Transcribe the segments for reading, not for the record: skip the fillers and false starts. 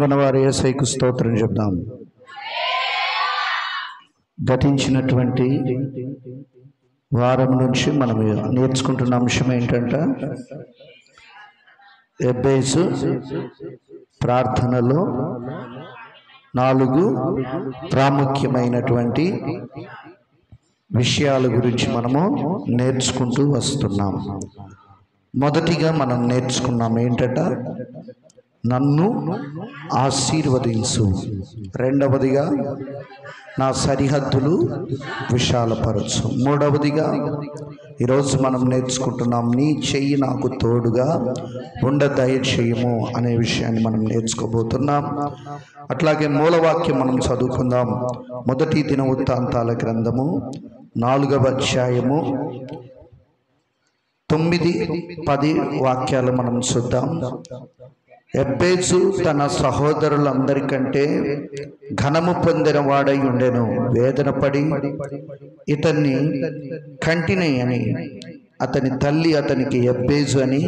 మనవారి యేసయ్యకు స్తోత్రం చెప్దాం. గతించినటువంటి వారం నుంచి మనం నేర్చుకుంటున్న అంశం ఏంటంటే ఎబ్బేసు ప్రార్థనలో 4 ప్రాముఖ్యమైనటువంటి విషయాల గురించి మనము నేర్చుకుంటూ వస్తున్నాం. మొదటిగా మనం నేర్చుకున్నాం ఏంటంటే నన్ను ఆశీర్వదించు. రెండవదిగా నా సరిహద్దులు విశాలపరచు. మూడవదిగా ఈరోజు మనం నేర్చుకుంటున్నాం నీ చెయ్యి నాకు తోడుగా ఉండ దయచేయము అనే విషయాన్ని మనం నేర్చుకోబోతున్నాం. అట్లాగే మూలవాక్యం మనం చదువుకుందాం. మొదటి దినవృత్తాంతాల గ్రంథము 4వ అధ్యాయము 9-10 వాక్యాలు మనం చూద్దాం. ఎబ్బేసు తన సహోదరులందరికంటే ఘనము పొందిన వాడై ఉండెను. వేదన పడి ఇతన్ని కంటిని అని అతని తల్లి అతనికి ఎబ్బేసు అని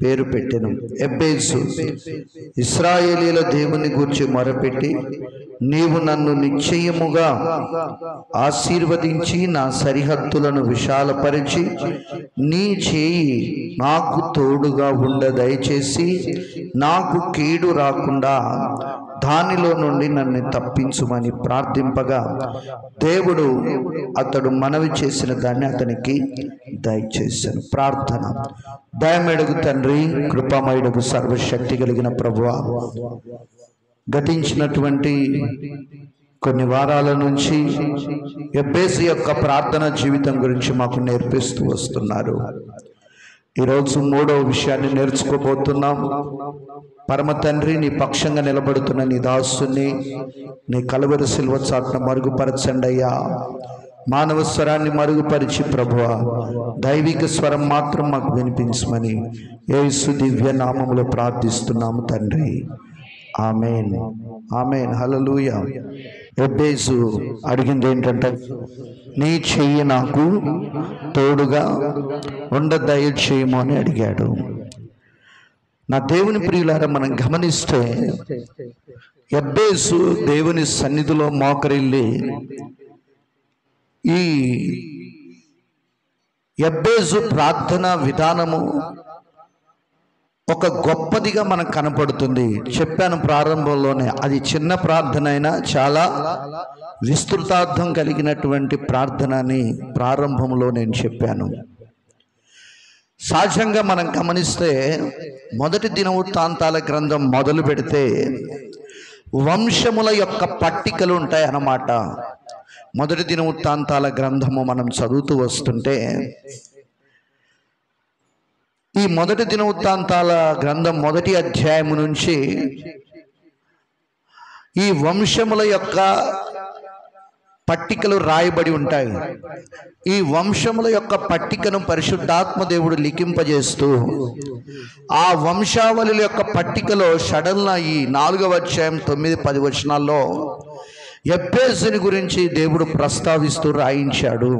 పేరు పెట్టెను. ఎబ్బేసు ఇశ్రాయేలీల దేవుని గూర్చి మొరపెట్టి, నీవు నన్ను నిశ్చయముగా ఆశీర్వదించి నా సరిహద్దులను విశాలపరిచి నీ చేయి నాకు తోడుగా ఉండ దయచేసి నాకు కీడు రాకుండా దానిలో నుండి నన్ను తప్పించుమని ప్రార్థింపగా దేవుడు అతడు మనవి చేసిన దాన్ని అతనికి దయచేశాను. ప్రార్థన. దయమేడుగు తండ్రి, కృపామయుడుగు సర్వశక్తి కలిగిన ప్రభువా, గతించినటువంటి కొన్ని వారాల నుంచి ఎబ్బేసు యొక్క ప్రార్థన జీవితం గురించి మాకు నేర్పిస్తూ వస్తున్నారు. ఈరోజు 3వ విషయాన్ని నేర్చుకోబోతున్నాం. పరమ తండ్రి, నీ పక్షంగా నిలబడుతున్న నీ దాసుని నీ కలువరి సిలువ చాటున మరుగుపరచండి అయ్యా. మానవ స్వరాన్ని మరుగుపరిచి ప్రభువా దైవిక స్వరం మాత్రం మాకు వినిపించమని యేసు దివ్య నామములో ప్రార్థిస్తున్నాము తండ్రి. ఆమేన్, ఆమేన్, హల్లెలూయా. ఎబ్బేసు అడిగింది ఏంటంటే నీ చెయ్యి నాకు తోడుగా ఉండ దయచేయము అని అడిగాడు. నా దేవుని ప్రియులారా, మనం గమనిస్తే ఎబ్బేసు దేవుని సన్నిధిలో మోకరిల్లి ఈ ఎబ్బేసు ప్రార్థన విధానము ఒక గొప్పదిగా మనకు కనపడుతుంది. చెప్పాను ప్రారంభంలోనే, అది చిన్న ప్రార్థన అయినా చాలా విస్తృతార్థం కలిగినటువంటి ప్రార్థన అని ప్రారంభంలో నేను చెప్పాను. సహజంగా మనం గమనిస్తే మొదటి దినవృత్తాంతాల గ్రంథం మొదలు పెడితే వంశముల యొక్క పట్టికలు ఉంటాయి అన్నమాట. మొదటి దినవృత్తాంతాల గ్రంథము మనం చదువుతూ వస్తుంటే ఈ మొదటి దినవృత్తాంతాల గ్రంథం 1వ అధ్యాయం నుంచి ఈ వంశముల యొక్క పట్టికలు రాయబడి ఉంటాయి. ఈ వంశముల యొక్క పట్టికను పరిశుద్ధాత్మ దేవుడు లిఖింపజేస్తూ ఆ వంశావళుల యొక్క పట్టికలో సడన్గా ఈ 4వ అధ్యాయం 9-10 వచనాల్లో ఎబ్బేసుని గురించి దేవుడు ప్రస్తావిస్తూ రాయించాడు.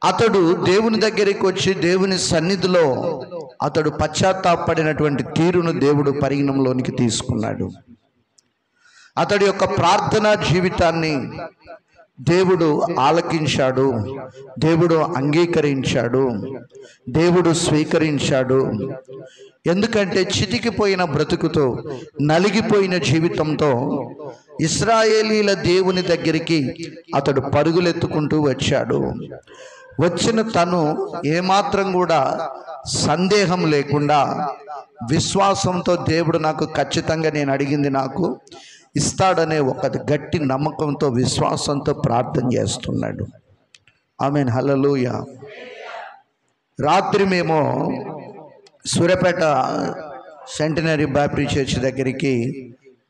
అతడు దేవుని దగ్గరికి వచ్చి దేవుని సన్నిధిలో అతడు పశ్చాత్తాపడినటువంటి తీరును దేవుడు పరిగణంలోనికి తీసుకున్నాడు. అతడి యొక్క ప్రార్థనా జీవితాన్ని దేవుడు ఆలకించాడు, దేవుడు అంగీకరించాడు, దేవుడు స్వీకరించాడు. ఎందుకంటే చితికిపోయిన బ్రతుకుతో నలిగిపోయిన జీవితంతో ఇశ్రాయేలీల దేవుని దగ్గరికి అతడు పరుగులెత్తుకుంటూ వచ్చాడు. వచ్చిన తను ఏమాత్రం కూడా సందేహం లేకుండా విశ్వాసంతో దేవుడు నాకు ఖచ్చితంగా నేను అడిగింది నాకు ఇస్తాడనే ఒక గట్టి నమ్మకంతో విశ్వాసంతో ప్రార్థన చేస్తున్నాడు. ఆమేన్, హల్లెలూయా. రాత్రి మేము సూర్యాపేట సెంటినరీ బాప్టిస్ట్ చర్చ్ దగ్గరికి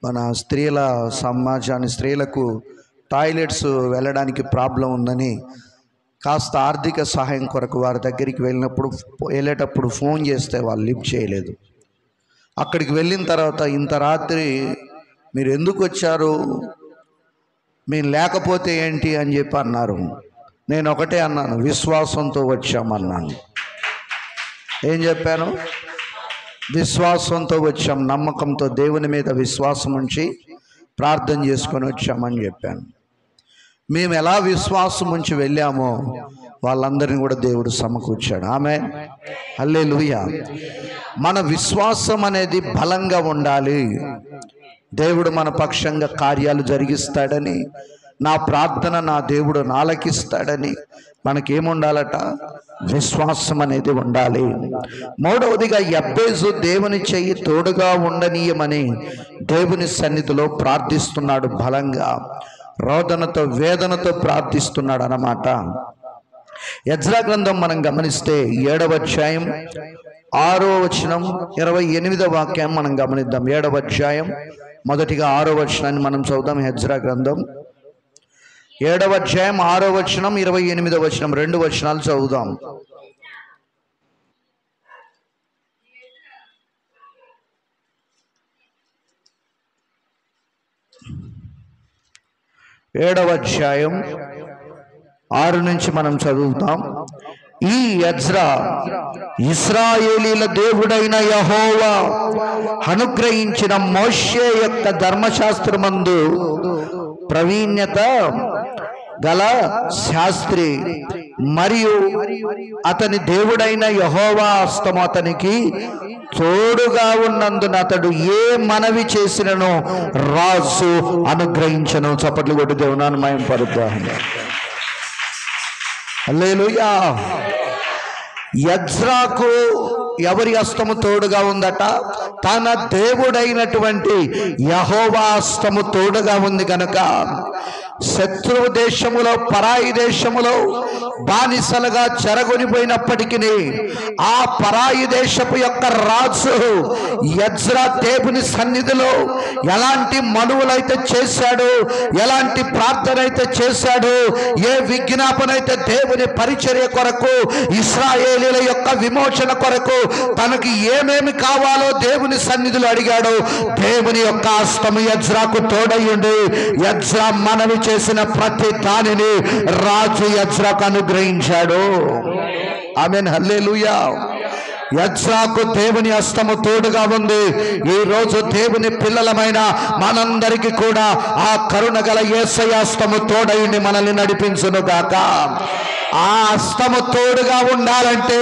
మన స్త్రీలకు టాయిలెట్స్ వెళ్ళడానికి ప్రాబ్లం ఉందని కాస్త ఆర్థిక సహాయం కొరకు వారి దగ్గరికి వెళ్ళేటప్పుడు ఫోన్ చేస్తే వాళ్ళు లిఫ్ట్ చేయలేదు. అక్కడికి వెళ్ళిన తర్వాత ఇంత రాత్రి మీరు ఎందుకు వచ్చారు, మేము లేకపోతే ఏంటి అని చెప్పి అన్నారు. నేను ఒకటే అన్నాను, విశ్వాసంతో వచ్చామన్నాను. ఏం చెప్పాను? విశ్వాసంతో వచ్చాం, నమ్మకంతో దేవుని మీద విశ్వాసం ఉంచి ప్రార్థన చేసుకొని వచ్చామని చెప్పాను. మేము ఎలా విశ్వాసం ఉంచి వెళ్ళామో వాళ్ళందరినీ కూడా దేవుడు సమకూర్చాడు. ఆమేన్, హల్లెలూయా. మన విశ్వాసం అనేది బలంగా ఉండాలి. దేవుడు మన పక్షంగా కార్యాలు జరిగిస్తాడని, నా ప్రార్థన నా దేవుడు ఆలకిస్తాడని మనకేముండాలట? విశ్వాసం అనేది ఉండాలి. మూడవదిగా యబ్బేజు దేవుని చెయ్యి తోడుగా ఉండనీయమని దేవుని సన్నిధిలో ప్రార్థిస్తున్నాడు. బలంగా రోదనతో వేదనతో ప్రార్థిస్తున్నాడు అన్నమాట. ఎజ్రా గ్రంథం మనం గమనిస్తే 7వ అధ్యాయం 6వ వచనం 28వ వాక్యం మనం గమనిద్దాం. 7వ అధ్యాయం మొదటిగా 6వ వచనాన్ని మనం చదువుదాం. ఎజ్రా గ్రంథం 7వ అధ్యాయం 6వ వచనం 28వ వచనం 2 వచనాలు చదువుదాం. ఏడవ అధ్యాయం 6 నుంచి మనం చదువుతాం. ఈ ఎజ్రా ఇశ్రాయేలీల దేవుడైన యెహోవా అనుగ్రహించిన మోషే యొక్క ధర్మశాస్త్రమందు ప్రవీణ్యత గల శాస్త్రి మరియు అతని దేవుడైన యెహోవా హస్తము అతనికి తోడుగా ఉన్నందున అతడు ఏ మనవి చేసినను రాజు అనుగ్రహించను. చప్పట్లు కొట్టి దేవుని మహిమపరుద్దాం. హల్లెలూయా. ఎజ్రాకు ఎవరి హస్తము తోడుగా ఉందట? తన దేవుడైనటువంటి యెహోవా హస్తము తోడుగా ఉంది కనుక శత్రువు దేశములో, పరాయి దేశములో బానిసలుగా చెరగొనిపోయినప్పటికీ ఆ పరాయి దేశపు యొక్క రాజు ఎజ్రా దేవుని సన్నిధిలో ఎలాంటి మనువులైతే చేశాడు, ఎలాంటి ప్రార్థన అయితే చేశాడు, ఏ విజ్ఞాపన అయితే దేవుని పరిచర్య కొరకు, ఇశ్రాయేలీల యొక్క విమోచన కొరకు తనకి ఏమేమి కావాలో దేవుని సన్నిధిలో అడిగాడు. దేవుని యొక్క హస్తము ఎజ్రాకు తోడయ్యుండి ఎజ్రా మనవి చేసిన ప్రతి దానిని రాజు ఎజ్రాకు అనుగ్రహించాడు. ఆమేన్, హల్లెలూయా. ఎజ్రాకు దేవుని హస్తము తోడుగా ఉంది. ఈ రోజు దేవుని పిల్లలమైన మనందరికీ కూడా ఆ కరుణ గల యేసయ్య హస్తము తోడైండి మనల్ని నడిపించును గాక. ఆ హస్తము తోడుగా ఉండాలంటే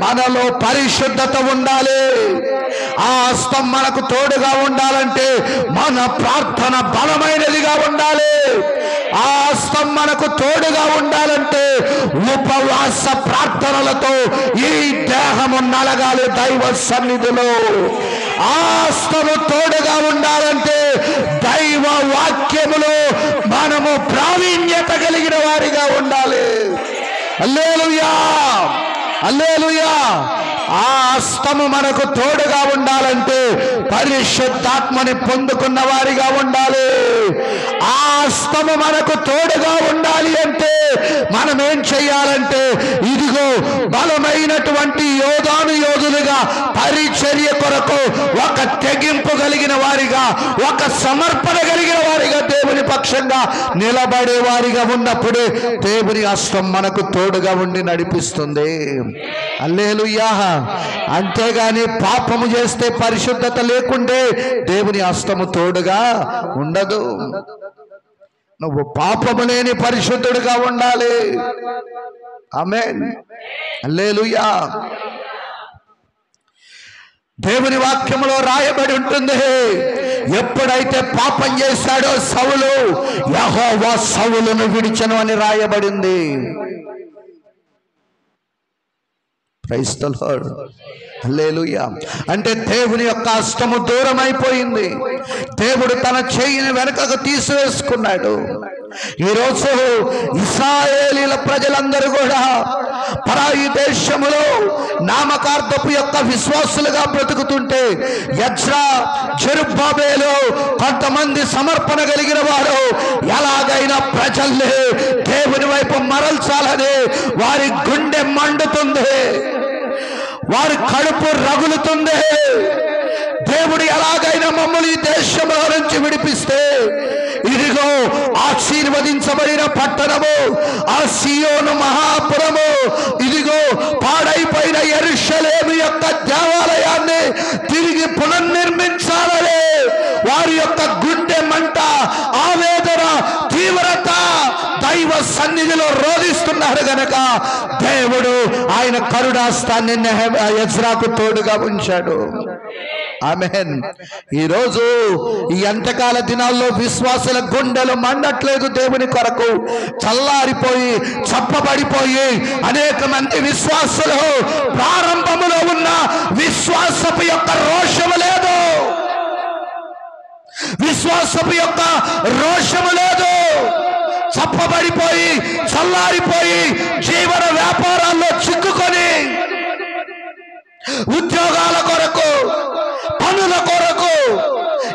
మనలో పరిశుద్ధత ఉండాలి. ఆ హస్తం మనకు తోడుగా ఉండాలంటే మన ప్రార్థన బలమైనదిగా ఉండాలి. ఆ హస్తం మనకు తోడుగా ఉండాలంటే ఉపవాస ప్రార్థనలతో ఈ దేహము నలగాలి దైవ సన్నిధిలో. ఆ హస్తము తోడుగా ఉండాలంటే దైవ వాక్యములో మనము ప్రావీణ్యత కలిగిన వారిగా ఉండాలి. హల్లెలూయా, హల్లెలూయా. ఆ హస్తము మనకు తోడుగా ఉండాలంటే పరిశుద్ధాత్మని పొందుకున్న వారిగా ఉండాలి. ఆ హస్తము మనకు తోడుగా ఉండాలి అంటే మనం ఏం చెయ్యాలంటే, ఇదిగో బలమైనటువంటి యోధులుగా పరిచర్య కొరకు ఒక తెగింపు కలిగిన వారిగా, ఒక సమర్పణ కలిగిన వారిగా, దేవుని పక్షంగా నిలబడే వారిగా ఉన్నప్పుడు దేవుని హస్తం మనకు తోడుగా ఉండి నడిపిస్తుంది. హల్లెలూయా. అంతేగాని పాపము చేస్తే, పరిశుద్ధత లేకుంటే దేవుని హస్తము తోడుగా ఉండదు. నువ్వు పాపము లేని పరిశుద్ధుడిగా ఉండాలి. ఆమేన్, హల్లెలూయా. దేవుని వాక్యములో రాయబడి ఉంటుంది, ఎప్పుడైతే పాపం చేశాడో సౌలు, యెహోవా సౌలును విడిచెను అని రాయబడింది. ప్రైజ్ ది లార్డ్, హల్లెలూయా. అంటే దేవుని యొక్క హస్తము దూరం అయిపోయింది. దేవుడు తన చేయిని వెనకకు తీసివేసుకున్నాడు. ఈరోజు ఇశ్రాయేలీల ప్రజలందరూ కూడా పరాయి దేశములో నామకార్థపు యొక్క విశ్వాసులుగా బ్రతుకుతుంటే, ఎజ్రా, జెరుబ్బాబెలు కొంతమంది సమర్పణ కలిగిన వారు ఎలాగైనా ప్రజల్ని దేవుని వైపు మరల్చాలని వారి గుండె మండుతుంది, వారి కడుపు రగులుతుంది. దేవుడు ఎలాగైనా మమ్మల్ని ఈ దేశంలో నుంచి విడిపిస్తే ఇది ఇదిగో ఆశీర్వదించబడిన పట్టణము, ఆ సీయోను మహాపురము, ఇదిగో పాడైపోయిన యెరూషలేము యొక్క దేవాలయాన్ని తిరిగి పునర్నిర్మించాలని వారి యొక్క గుండె మంట, ఆవేదన, తీవ్రత దైవ సన్నిధిలో రోధిస్తున్నారు గనక దేవుడు ఆయన కరుణాస్తాన్ని ఎజ్రాకు తోడుగా ఉంచాడు. ఆమేన్. ఈరోజు ఈ అంతకాల దినాల్లో విశ్వాసుల గుండెలు మండట్లేదు. దేవుని కొరకు చల్లారిపోయి చప్పబడిపోయి అనేక మంది విశ్వాసులు ప్రారంభములో ఉన్న విశ్వాసపు యొక్క రోషము లేదు, విశ్వాసపు యొక్క రోషము లేదు. చప్పబడిపోయి చల్లారిపోయి జీవన వ్యాపారాల్లో చిక్కుకొని ఉద్యోగాల కొరకు, పనుల కొరకు,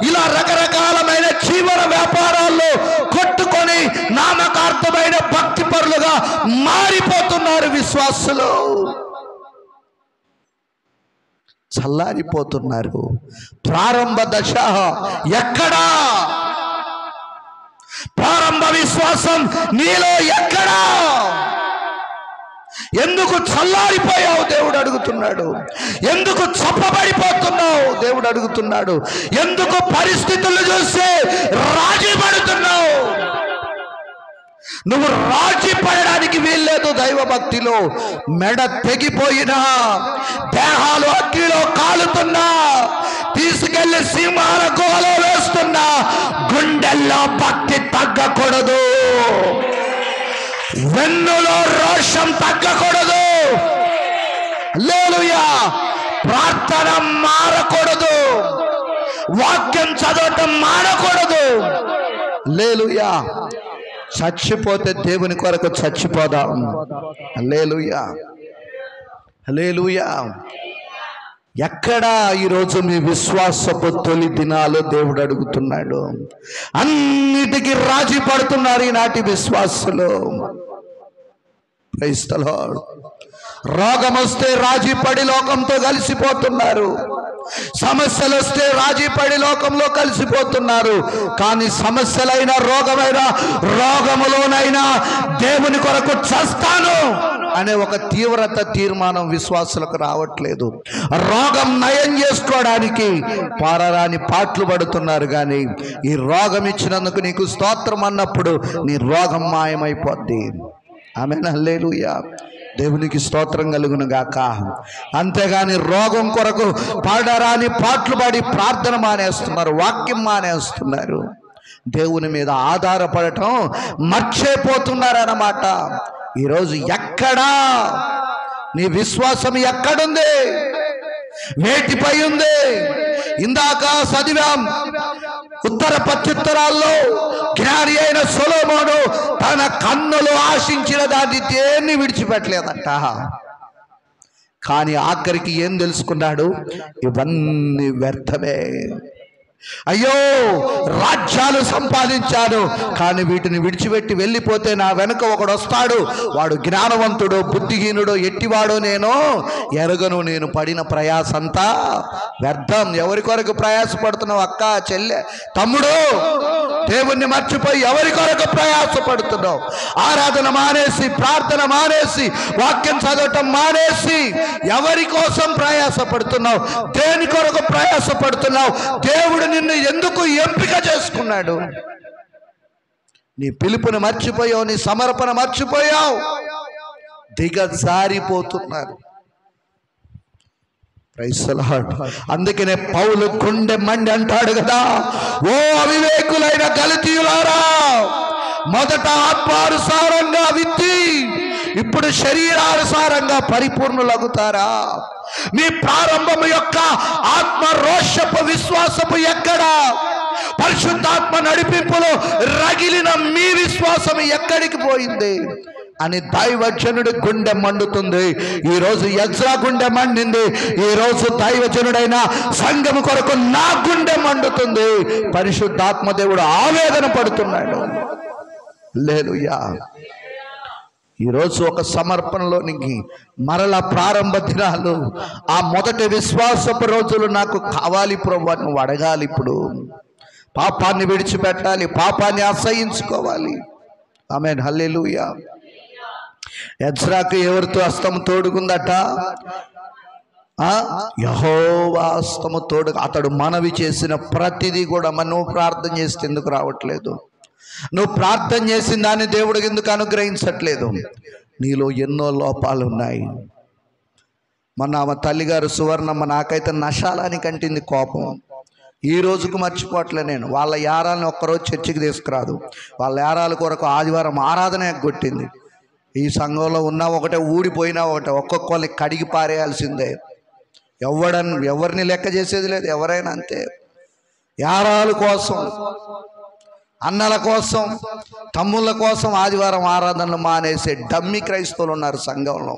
ఇలా రకరకాలమైన జీవన వ్యాపారాల్లో కొట్టుకొని నామకార్థమైన భక్తి పరులుగా మారిపోతున్నారు విశ్వాసులు. చల్లారిపోతున్నారు. ప్రారంభ దశ ఎక్కడా? ప్రారంభ విశ్వాసం నీలో ఎక్కడా? ఎందుకు చల్లారిపోయావు దేవుడు అడుగుతున్నాడు. ఎందుకు చప్పబడిపోతున్నావు దేవుడు అడుగుతున్నాడు. ఎందుకు పరిస్థితులు చూసి రాజీ పడుతున్నావు? నువ్వు రాజీ పడడానికి వీల్లేదు. దైవ భక్తిలో మెడ తెగిపోయినా, దేహాలు అగ్నిలో కాలుతున్నా, తీసుకెళ్లి సింహాల గుహలో వేస్తున్నా, గుండెల్లో భక్తి తగ్గకూడదు, వెన్నులో రోషం తగ్గకూడదు. హల్లెలూయా. ప్రార్థన మారకూడదు, వాక్యం చదవటం మారకూడదు. హల్లెలూయా. చచ్చిపోతే దేవుని కొరకు చచ్చిపోదాం. హల్లెలూయా, హల్లెలూయా. ఎక్కడా ఈరోజు మీ విశ్వాసపు తొలి దినాలు దేవుడు అడుగుతున్నాడు. అన్నిటికీ రాజీ పడుతున్నారు ఈనాటి విశ్వాసులు. Praise the lord. రోగం వస్తే రాజీ పడి లోకంతో కలిసిపోతున్నారు. సమస్యలు వస్తే రాజీ పడి లోకంలో కలిసిపోతున్నారు. కానీ సమస్యలైన రోగమైన రోగములోనైనా దేవుని కొరకు చస్తాను అనే ఒక తీవ్రత తీర్మానం విశ్వాసులకు రావట్లేదు. రోగం నయం చేసుకోవడానికి పారరాని పాటలు పడుతున్నారు. కానీ ఈ రోగం ఇచ్చినందుకు నీకు స్తోత్రం అన్నప్పుడు నీ రోగం మాయమైపోద్ది. ఆమేన్. హల్లెలూయా. దేవునికి స్తోత్రం కలుగును గాక. అంతేగాని రోగం కొరకు పాడరాని పాటలు పాడి ప్రార్థన మానేస్తున్నారు, వాక్యం మానేస్తున్నారు, దేవుని మీద ఆధారపడటం మర్చిపోతున్నారన్నమాట. ఈరోజు ఎక్కడా నీ విశ్వాసం ఎక్కడుంది? వేటిపై ఉంది? ఇందాక చదివాం ఉత్తర ప్రత్యుత్తరాల్లో జ్ఞాని అయిన సొలొమోను తన కన్నులు ఆశించిన దాన్ని దేన్ని విడిచిపెట్టలేదట. కానీ ఆఖరికి ఏం తెలుసుకున్నాడు? ఇవన్నీ వ్యర్థమే. అయ్యో, రాజ్యాలు సంపాదించాను, కానీ వీటిని విడిచిపెట్టి వెళ్ళిపోతే నా వెనుక ఒకడు వస్తాడు, వాడు జ్ఞానవంతుడో బుద్ధిహీనుడో ఎట్టివాడో నేను ఎరగను, నేను పడిన ప్రయాసంతా వ్యర్థం. ఎవరి కొరకు ప్రయాసపడుతున్నావు అక్క, చెల్లె, తమ్ముడు? దేవుణ్ణి మర్చిపోయి ఎవరి కొరకు ప్రయాసపడుతున్నావు? ఆరాధన మానేసి, ప్రార్థన మానేసి, వాక్యం చదవటం మానేసి ఎవరి కోసం ప్రయాసపడుతున్నావు? దేని కొరకు ప్రయాసపడుతున్నావు? దేవుడు నిన్ను ఎందుకు ఎంపిక చేసుకున్నాడు? నీ పిలుపుని మర్చిపోయావు, నీ సమర్పణ మర్చిపోయావు, దిగజారిపోతున్నారు. Praise the lord. అందుకనే పౌలు గుండె మండి అంటాడు కదా, ఓ అవివేకులైన గలతీయులారా, మొదట ఆత్మానుసారంగా విత్తి ఇప్పుడు శరీరానుసారంగా పరిపూర్ణులగుతారా? మీ ప్రారంభము యొక్క ఆత్మ రోషపు విశ్వాసపు ఎక్కడా? పరిశుద్ధాత్మ నడిపింపులో రగిలిన మీ విశ్వాసం ఎక్కడికి పోయింది అని దైవజనుడి గుండె మండుతుంది. ఈరోజు ఎజ్రా గుండె మండింది. ఈరోజు దైవజనుడైన సంఘము కొరకు నా గుండె మండుతుంది. పరిశుద్ధాత్మ దేవుడు ఆవేదన పడుతున్నాడు. హల్లెలూయా. ఈరోజు ఒక సమర్పణలోనికి మరల ప్రారంభ దినాలు, ఆ మొదటి విశ్వాసపు రోజులు నాకు కావాలి ప్రభువా నువ్వు అడగాలి. ఇప్పుడు పాపాన్ని విడిచిపెట్టాలి, పాపాన్ని అసహించుకోవాలి. ఆమేన్, హల్లెలూయా. ఎజ్రాకు ఎవరితో హస్తము తోడుకుందట? యెహోవా హస్తము తోడు. అతడు మనవి చేసిన ప్రతిదీ కూడా, నువ్వు ప్రార్థన చేస్తే ఎందుకు రావట్లేదు? నువ్వు ప్రార్థన చేసిన దాన్ని దేవుడికి ఎందుకు అనుగ్రహించట్లేదు? నీలో ఎన్నో లోపాలు ఉన్నాయి. మొన్న ఆమె తల్లిగారు సువర్ణమ్మ నాకైతే నశాలానికి అంటింది కోపం. ఈ రోజుకు మర్చిపోవట్లే నేను. వాళ్ళ యారాలను ఒక్కరోజు చర్చికి తీసుకురాదు. వాళ్ళ యారాల కొరకు ఆదివారం ఆరాధన ఎగ్గొట్టింది. ఈ సంఘంలో ఉన్నా ఒకటే, ఊడిపోయినా ఒకటే, ఒక్కొక్కరిని కడిగి పారేయాల్సిందే. ఎవరిని లెక్క చేసేది లేదు. ఎవరైనా అంతే. యారాల కోసం, అన్నల కోసం, తమ్ముళ్ళ కోసం ఆదివారం ఆరాధనలు మానేసే డమ్మి క్రైస్తవులు ఉన్నారు సంఘంలో.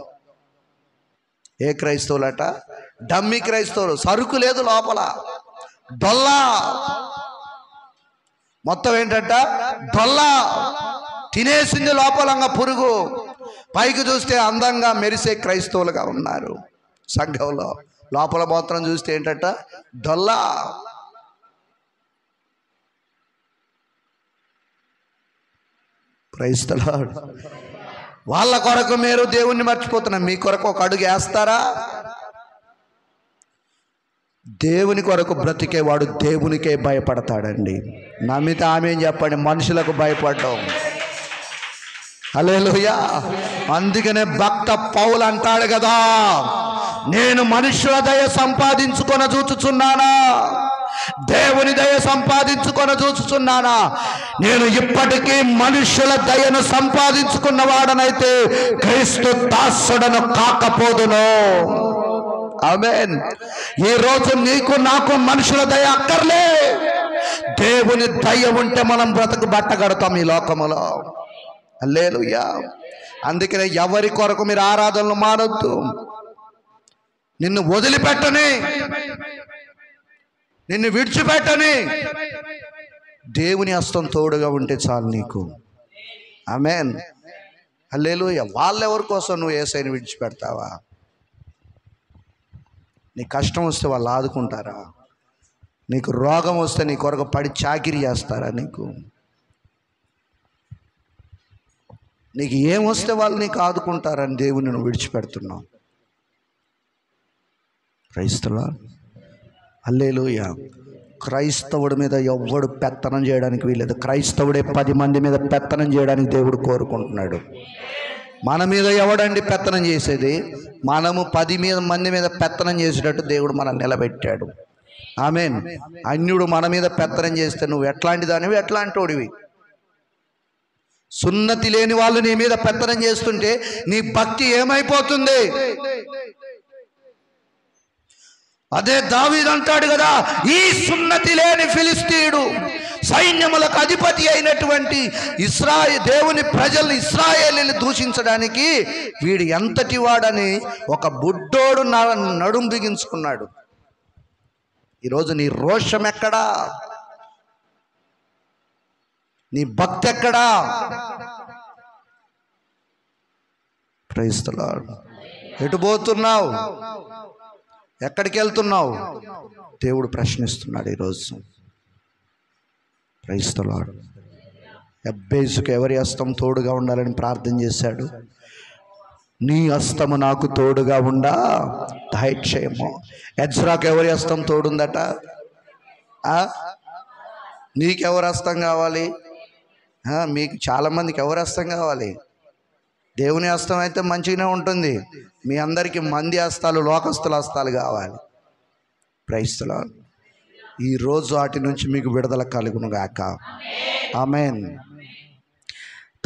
ఏ క్రైస్తవులట? డమ్మి క్రైస్తవులు. సరుకు లేదు లోపల, డొల్లా. మొత్తం ఏంటంట? డొల్లా. తినేసింది లోపలంగా పురుగు. పైకి చూస్తే అందంగా మెరిసే క్రైస్తవులుగా ఉన్నారు సంఘంలో. లోపల మాత్రం చూస్తే ఏంటంట? డొల్లా. Praise the Lord. వాళ్ళ కొరకు మీరు దేవుణ్ణి మర్చిపోతున్నారు. మీ కొరకు ఒక అడుగు వేస్తారా? దేవుని కొరకు బ్రతికేవాడు దేవునికే భయపడతాడండి. నమ్మితే ఆమేన్ చెప్పండి. మనుషులకు భయపడ్డాం. హల్లెలూయా. అందుకనే భక్త పౌలు అంటాడు కదా, నేను మనుషుల దయ సంపాదించుకొని చూచుచున్నానా, దేవుని దయ సంపాదించుకొని చూచుచున్నానా? నేను ఇప్పటికీ మనుషుల దయను సంపాదించుకున్న వాడనైతే క్రీస్తు దాసుడను కాకపోదును. ఆమేన్. ఈ రోజు నీకు నాకు మనుషుల దయ అక్కర్లే. దేవుని దయ ఉంటే మనం బ్రతుకు బట్టగడతాం ఈ లోకములో. హల్లెలూయా. అందుకనే ఎవరి కొరకు మీరు ఆరాధనలు మానొద్దు. నిన్ను వదిలిపెట్టని, నిన్ను విడిచిపెట్టని దేవుని హస్తం తోడుగా ఉంటే చాలు నీకు. ఆమేన్, హల్లెలూయా. వాళ్ళెవరి కోసం నువ్వు యేసయ్యను విడిచిపెడతావా? నీ కష్టం వస్తే వాళ్ళు ఆదుకుంటారా? నీకు రోగం వస్తే నీ కొరకు పడి చాకిరీ చేస్తారా? నీకు ఏమొస్తే వాళ్ళు నీకు ఆదుకుంటారని దేవుని నువ్వు విడిచిపెడుతున్నావు. Praise the Lord. హల్లెలూయా. క్రైస్తవుడి మీద ఎవ్వడు పెత్తనం చేయడానికి వీలేదు. క్రైస్తవుడే 10 మంది మీద పెత్తనం చేయడానికి దేవుడు కోరుకుంటున్నాడు. మన మీద ఎవడండి పెత్తనం చేసేది? మనము 10 మంది మీద పెత్తనం చేసేటట్టు దేవుడు మనల్ని నిలబెట్టాడు. ఆమేన్. అన్యుడు మన మీద పెత్తనం చేస్తే నువ్వు ఎట్లాంటి దానివి, ఎట్లాంటి వాడివి? సున్నతి లేని వాళ్ళు నీ మీద పెత్తనం చేస్తుంటే నీ భక్తి ఏమైపోతుంది? అదే దావీదు అంటాడు కదా, ఈ సున్నతి లేని ఫిలిస్తీయుడు సైన్యములకు అధిపతి అయినటువంటి దేవుని ప్రజల్ని, ఇశ్రాయేలీని దూషించడానికి వీడు ఎంతటి వాడని ఒక బుడ్డోడు నడుం బిగించుకున్నాడు. ఈరోజు నీ రోషం ఎక్కడా? నీ భక్తి ఎక్కడా? Praise the lord. ఎటు పోతున్నావు? ఎక్కడికి వెళ్తున్నావు? దేవుడు ప్రశ్నిస్తున్నాడు ఈరోజు. Praise the lord. యెబ్బేసుకు ఎవరి హస్తం తోడుగా ఉండాలని ప్రార్థన చేశాడు? నీ హస్తము నాకు తోడుగా ఉండా దయచేయము. ఎజ్రాకు ఎవరి హస్తం తోడుందట? నీకెవరి హస్తం కావాలి? మీకు చాలామందికి ఎవరి హస్తం కావాలి? దేవుని హస్తం అయితే మంచిగానే ఉంటుంది. మీ అందరికీ మంది హస్తాలు, లోకస్తుల హస్తాలు కావాలి. Praise the lord. ఈరోజు వాటి నుంచి మీకు విడుదల కలుగును గాక. ఆమేన్.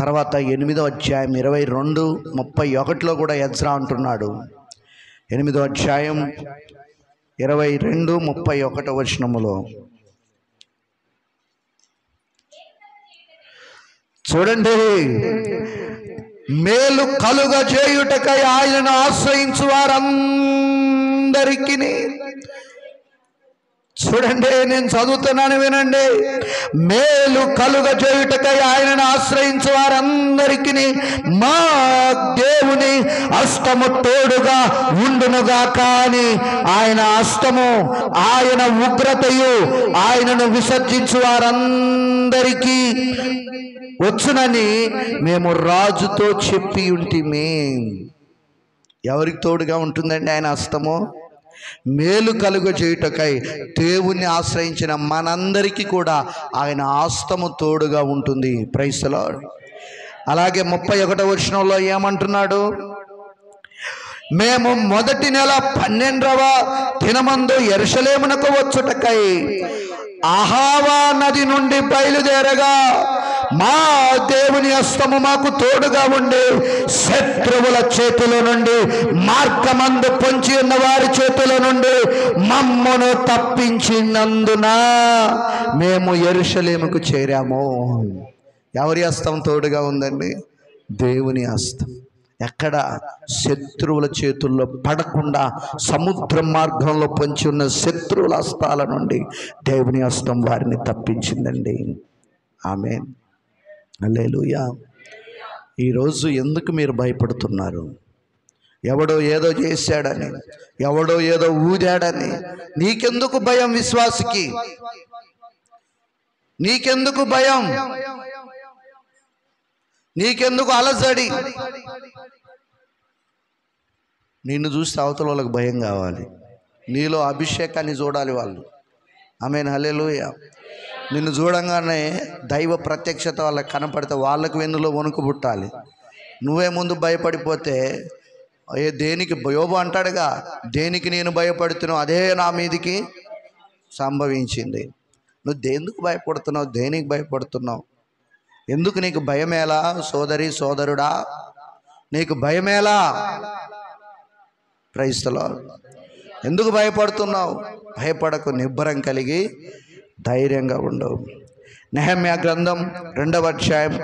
తర్వాత 8వ అధ్యాయం 22:31 కూడా ఎజ్రా అంటున్నాడు. 8వ అధ్యాయం 22:31 వచనములో చూడండి, మేలు కలుగజేయుటకై ఆయనను ఆశ్రయించు వారందరికీ చూడండి, నేను చదువుతున్నాను, వినండి. మేలు కలుగజేయుటకై ఆయనను ఆశ్రయించు వారందరికీ మా దేవుని హస్తము తోడుగా ఉండునుగా. కానీ ఆయన హస్తము, ఆయన ఉగ్రతయు ఆయనను విసర్జించు వారందరికీ వచ్చునని మేము రాజుతో చెప్పి ఉంటిమి. ఎవరికి తోడుగా ఉంటుందండి ఆయన హస్తము? మేలు కలుగజేయుటకై దేవుణ్ణి ఆశ్రయించిన మనందరికీ కూడా ఆయన హస్తము తోడుగా ఉంటుంది. Praise the lord. అలాగే 31వ వచనంలో ఏమంటున్నాడు? మేము మొదటి నెల 12వ దినమందు యెరూషలేమునకు వచ్చుటకై అహావా నది నుండి బయలుదేరగా మా దేవుని హస్తము మాకు తోడుగా ఉండి శత్రువుల చేతిలో నుండి, మార్గమందు పొంచి ఉన్న వారి చేతిలో నుండి మమ్మను తప్పించినందున మేము యెరూషలేముకు చేరాము. ఎవరి హస్తం తోడుగా ఉందండి? దేవుని హస్తం. ఎక్కడ? శత్రువుల చేతుల్లో పడకుండా సముద్ర మార్గంలో పొంచి ఉన్న శత్రువుల హస్తాల నుండి దేవుని హస్తం వారిని తప్పించిందండి. ఆమేన్, హల్లెలూయా. ఈరోజు ఎందుకు మీరు భయపడుతున్నారు? ఎవడో ఏదో చేశాడని, ఎవడో ఏదో ఊదాడని నీకెందుకు భయం? విశ్వాసికి నీకెందుకు భయం? నీకెందుకు అలజడి? నిన్ను చూస్తే అవతల వాళ్ళకి భయం కావాలి. నీలో అభిషేకాన్ని చూడాలి వాళ్ళు. ఆమేన్, హల్లెలూయా. నిన్ను చూడంగానే దైవ ప్రత్యక్షత వాళ్ళకి కనపడితే వాళ్ళకి వెన్నులో వణుకు పుట్టాలి. నువ్వే ముందు భయపడిపోతే దేనికి? యోబు అంటాడుగా, దేనికి నేను భయపడుతున్నావు అదే నా మీదికి సంభవించింది. నువ్వు దేనికి భయపడుతున్నావు? దేనికి భయపడుతున్నావు? ఎందుకు నీకు భయమేలా? సోదరి సోదరుడా, నీకు భయమేలా? Praise the Lord. ఎందుకు భయపడుతున్నావు? భయపడకు, నిబ్బరం కలిగి ధైర్యంగా ఉండవు. నెహెమ్యా గ్రంథం 2వ అధ్యాయం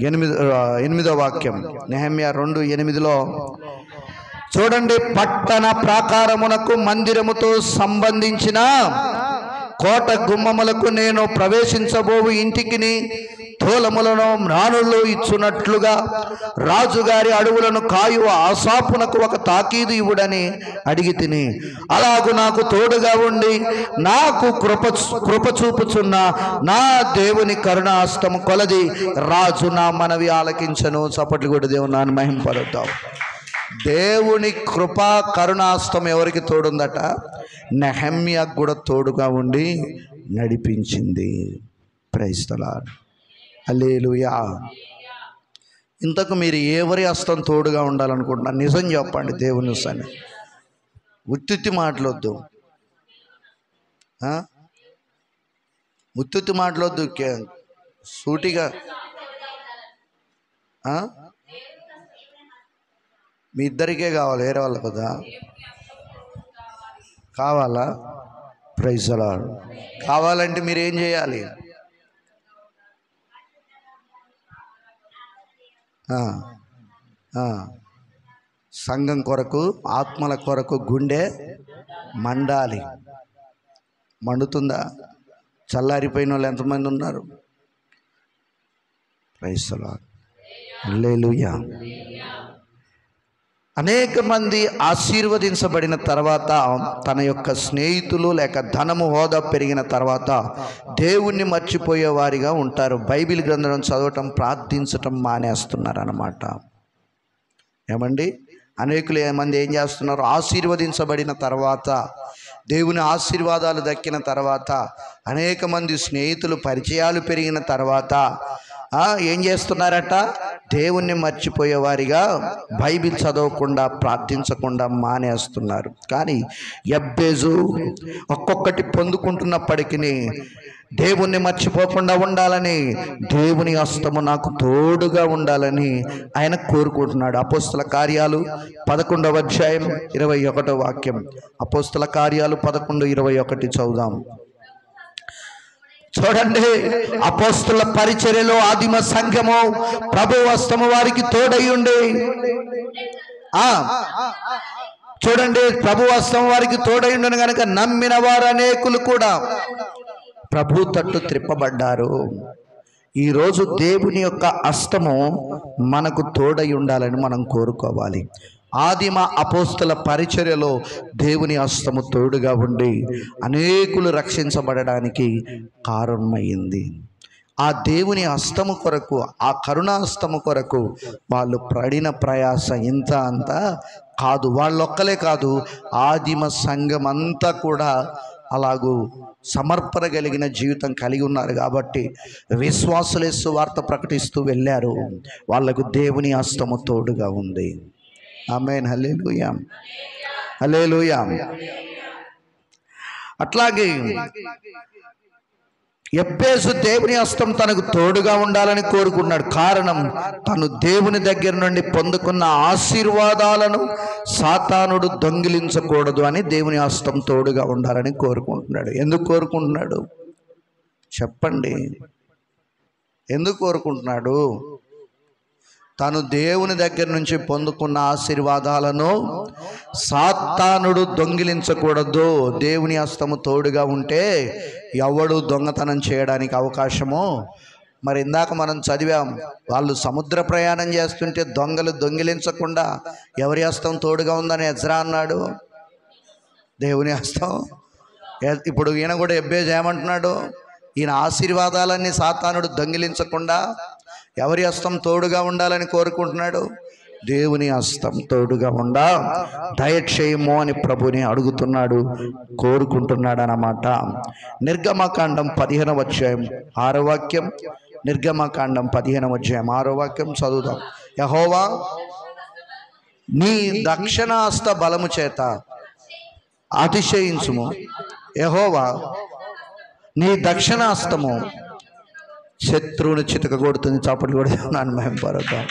8వ వాక్యం. నెహెమ్యా 2:8లో చూడండి, పట్టణ ప్రాకారమునకు మందిరముతో సంబంధించిన కోట గుమ్మములకు నేను ప్రవేశించబోవు ఇంటికి తోలములను మ్రాణులు ఇచ్చునట్లుగా రాజుగారి అడవులను కాయు ఆసాపునకు ఒక తాకీదు ఇవ్వుడని అడిగి తిని, అలాగు నాకు తోడుగా ఉండి నాకు కృప చూపుచున్న నా దేవుని కరుణాస్తము కొలది రాజు నా మనవి ఆలకించను. చప్పట్లు కూడా దేవుని మహింపడతాం. దేవుని కృపా కరుణాస్తం ఎవరికి తోడుందట? నెహెమ్యాకు కూడా తోడుగా ఉండి నడిపించింది. ప్రైజ్ ది లార్డ్, హల్లెలూయా. ఇంతకు మీరు ఎవరి హస్తం తోడుగా ఉండాలనుకుంటున్నారు? నిజం చెప్పండి. దేవుని సన్ని ఉత్తుత్తి మాటలొద్దు, ఉత్తుత్తి మాటలొద్దు, సూటిగా. మీ ఇద్దరికే కావాలి, వేరే వాళ్ళ కదా కావాలా? Praise the lord. కావాలంటే మీరు ఏం చేయాలి? సంఘం కొరకు, ఆత్మల కొరకు గుండె మండాలి. మండుతుందా? చల్లారిపోయిన వాళ్ళు ఎంతమంది ఉన్నారు? ప్రైజ్ ది లార్డ్, హల్లెలూయా. అనేక మంది ఆశీర్వదించబడిన తర్వాత, తన యొక్క స్నేహితులు లేక ధనము హోదా పెరిగిన తర్వాత దేవుణ్ణి మర్చిపోయే వారిగా ఉంటారు. బైబిల్ గ్రంథం చదవటం, ప్రార్థించటం మానేస్తున్నారు అన్నమాట. ఏమండి? అనేకులు మంది ఏం చేస్తున్నారు? ఆశీర్వదించబడిన తర్వాత, దేవుని ఆశీర్వాదాలు దక్కిన తర్వాత, అనేక మంది స్నేహితులు పరిచయాలు పెరిగిన తర్వాత ఏం చేస్తున్నారట? దేవుణ్ణి మర్చిపోయేవారిగా బైబిల్ చదవకుండా, ప్రార్థించకుండా మానేస్తున్నారు. కానీ యెబ్బేజు ఒక్కొక్కటి పొందుకుంటున్నప్పటికీ దేవుణ్ణి మర్చిపోకుండా ఉండాలని, దేవుని హస్తము నాకు తోడుగా ఉండాలని ఆయన కోరుకుంటున్నాడు. అపోస్తల కార్యాలు 11వ అధ్యాయం 21వ వాక్యం. అపోస్తల కార్యాలు 11:21 చదువుదాం. చూడండి, అపోస్తల పరిచర్యలో ఆదిమ సంఘము ప్రభు హస్తము వారికి తోడై ఉండి చూడండి, ప్రభు హస్తం వారికి తోడైండును గనుక నమ్మిన వారు అనేకులు కూడా ప్రభు తట్టు త్రిప్పబడ్డారు. ఈరోజు దేవుని యొక్క హస్తము మనకు తోడై ఉండాలని మనం కోరుకోవాలి. ఆదిమ అపోస్తల పరిచర్యలో దేవుని హస్తము తోడుగా ఉండి అనేకులు రక్షించబడడానికి కారణమైంది. ఆ దేవుని హస్తము కొరకు, ఆ కరుణా హస్తము కొరకు వాళ్ళు పడిన ప్రయాస ఇంత అంతా కాదు. వాళ్ళొక్కలే కాదు, ఆదిమ సంఘం అంతా కూడా అలాగూ సమర్పణ కలిగిన జీవితం కలిగి ఉన్నారు. కాబట్టి విశ్వాసులే సువార్త ప్రకటిస్తూ వెళ్ళారు. వాళ్ళకు దేవుని హస్తము తోడుగా ఉంది. ఆమేన్. హల్లెలూయా, హల్లెలూయా. అట్లాగే ఎబ్బేసు దేవుని హస్తం తనకు తోడుగా ఉండాలని కోరుకున్నాడు. కారణం, తను దేవుని దగ్గర నుండి పొందుకున్న ఆశీర్వాదాలను సాతానుడు దొంగిలించకూడదు అని దేవుని హస్తం తోడుగా ఉండాలని కోరుకుంటున్నాడు. ఎందుకు కోరుకుంటున్నాడు చెప్పండి? ఎందుకు కోరుకుంటున్నాడు? తను దేవుని దగ్గర నుంచి పొందుకున్న ఆశీర్వాదాలను సాతానుడు దొంగిలించకూడదు. దేవుని హస్తము తోడుగా ఉంటే ఎవడు దొంగతనం చేయడానికి అవకాశము. మరి ఇందాక మనం చదివాం, వాళ్ళు సముద్ర ప్రయాణం చేస్తుంటే దొంగలు దొంగిలించకుండా ఎవరి హస్తం తోడుగా ఉందని ఎజ్రా అన్నాడు? దేవుని హస్తం. ఇప్పుడు ఈయన కూడా ఎబ్బేజు ఏమంటున్నాడు? ఈయన ఆశీర్వాదాలన్నీ సాతానుడు దొంగిలించకుండా ఎవరి హస్తం తోడుగా ఉండాలని కోరుకుంటున్నాడు? దేవుని హస్తం తోడుగా ఉండా దయచేయము అని ప్రభుని అడుగుతున్నాడు, కోరుకుంటున్నాడు అన్నమాట. నిర్గమకాండం 15వ అధ్యాయం 6వ వాక్యం. నిర్గమకాండం 15వ అధ్యాయం 6వ వాక్యం చదువుదాం. యెహోవా నీ దక్షిణాస్త బలము చేత అతిశయించుము. యెహోవా నీ దక్షిణాస్తము శత్రువుని చితకగొడుతుంది. చాపట్లు కూడా నాన్న మేము పరుద్దాం.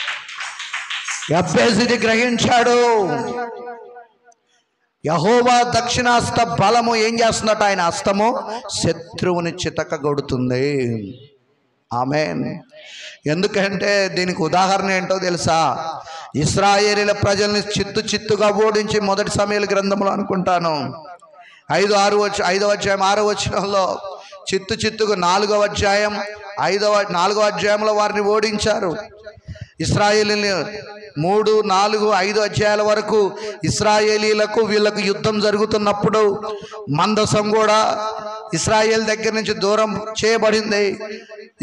ఎబ్బేసుది గ్రహించాడు. యెహోవా దక్షిణాస్త బలము ఏం చేస్తున్నట్టు? ఆయన హస్తము శత్రువుని చితకగొడుతుంది. ఆమేన్. ఎందుకంటే దీనికి ఉదాహరణ ఏంటో తెలుసా? ఇశ్రాయేలీల ప్రజల్ని చిత్తుగా ఓడించి మొదటి సమూయేలు గ్రంథంలో అనుకుంటాను 5వ అధ్యాయం 6వ వచనంలో చిత్తుగా 4వ అధ్యాయం 4వ అధ్యాయంలో వారిని ఓడించారు. ఇశ్రాయేలీని 3, 4, 5 అధ్యాయాల వరకు ఇశ్రాయేలీలకు వీళ్ళకు యుద్ధం జరుగుతున్నప్పుడు మందసం కూడా ఇశ్రాయేల్ దగ్గర నుంచి దూరం చేయబడింది.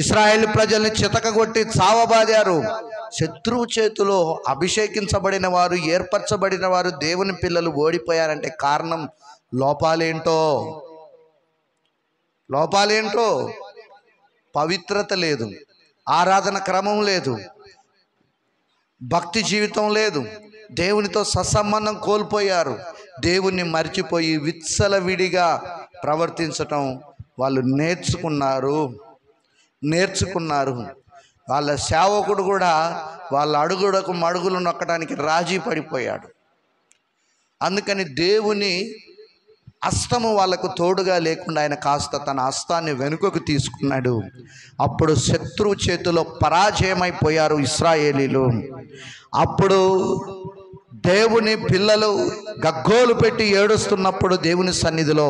ఇశ్రాయేల్ ప్రజల్ని చితకగొట్టి చావబాదారు. శత్రువు చేతిలో అభిషేకించబడిన వారు, ఏర్పరచబడిన వారు, దేవుని పిల్లలు ఓడిపోయారంటే కారణం లోపాలేంటో? పవిత్రత లేదు, ఆరాధన క్రమం లేదు, భక్తి జీవితం లేదు, దేవునితో సత్సంబంధం కోల్పోయారు. దేవుణ్ణి మర్చిపోయి విచ్చలవిడిగా ప్రవర్తించటం వాళ్ళు నేర్చుకున్నారు. వాళ్ళ సేవకుడు కూడా వాళ్ళ అడుగులకు మడుగులు నొక్కడానికి రాజీ పడిపోయాడు. అందుకని దేవుని హస్తము వాళ్ళకు తోడుగా లేకుండా ఆయన కాస్త తన హస్తాన్ని వెనుకకు తీసుకున్నాడు. అప్పుడు శత్రువు చేతిలో పరాజయమైపోయారు ఇశ్రాయేలీలు. అప్పుడు దేవుని పిల్లలు గగ్గోలు పెట్టి ఏడుస్తున్నప్పుడు దేవుని సన్నిధిలో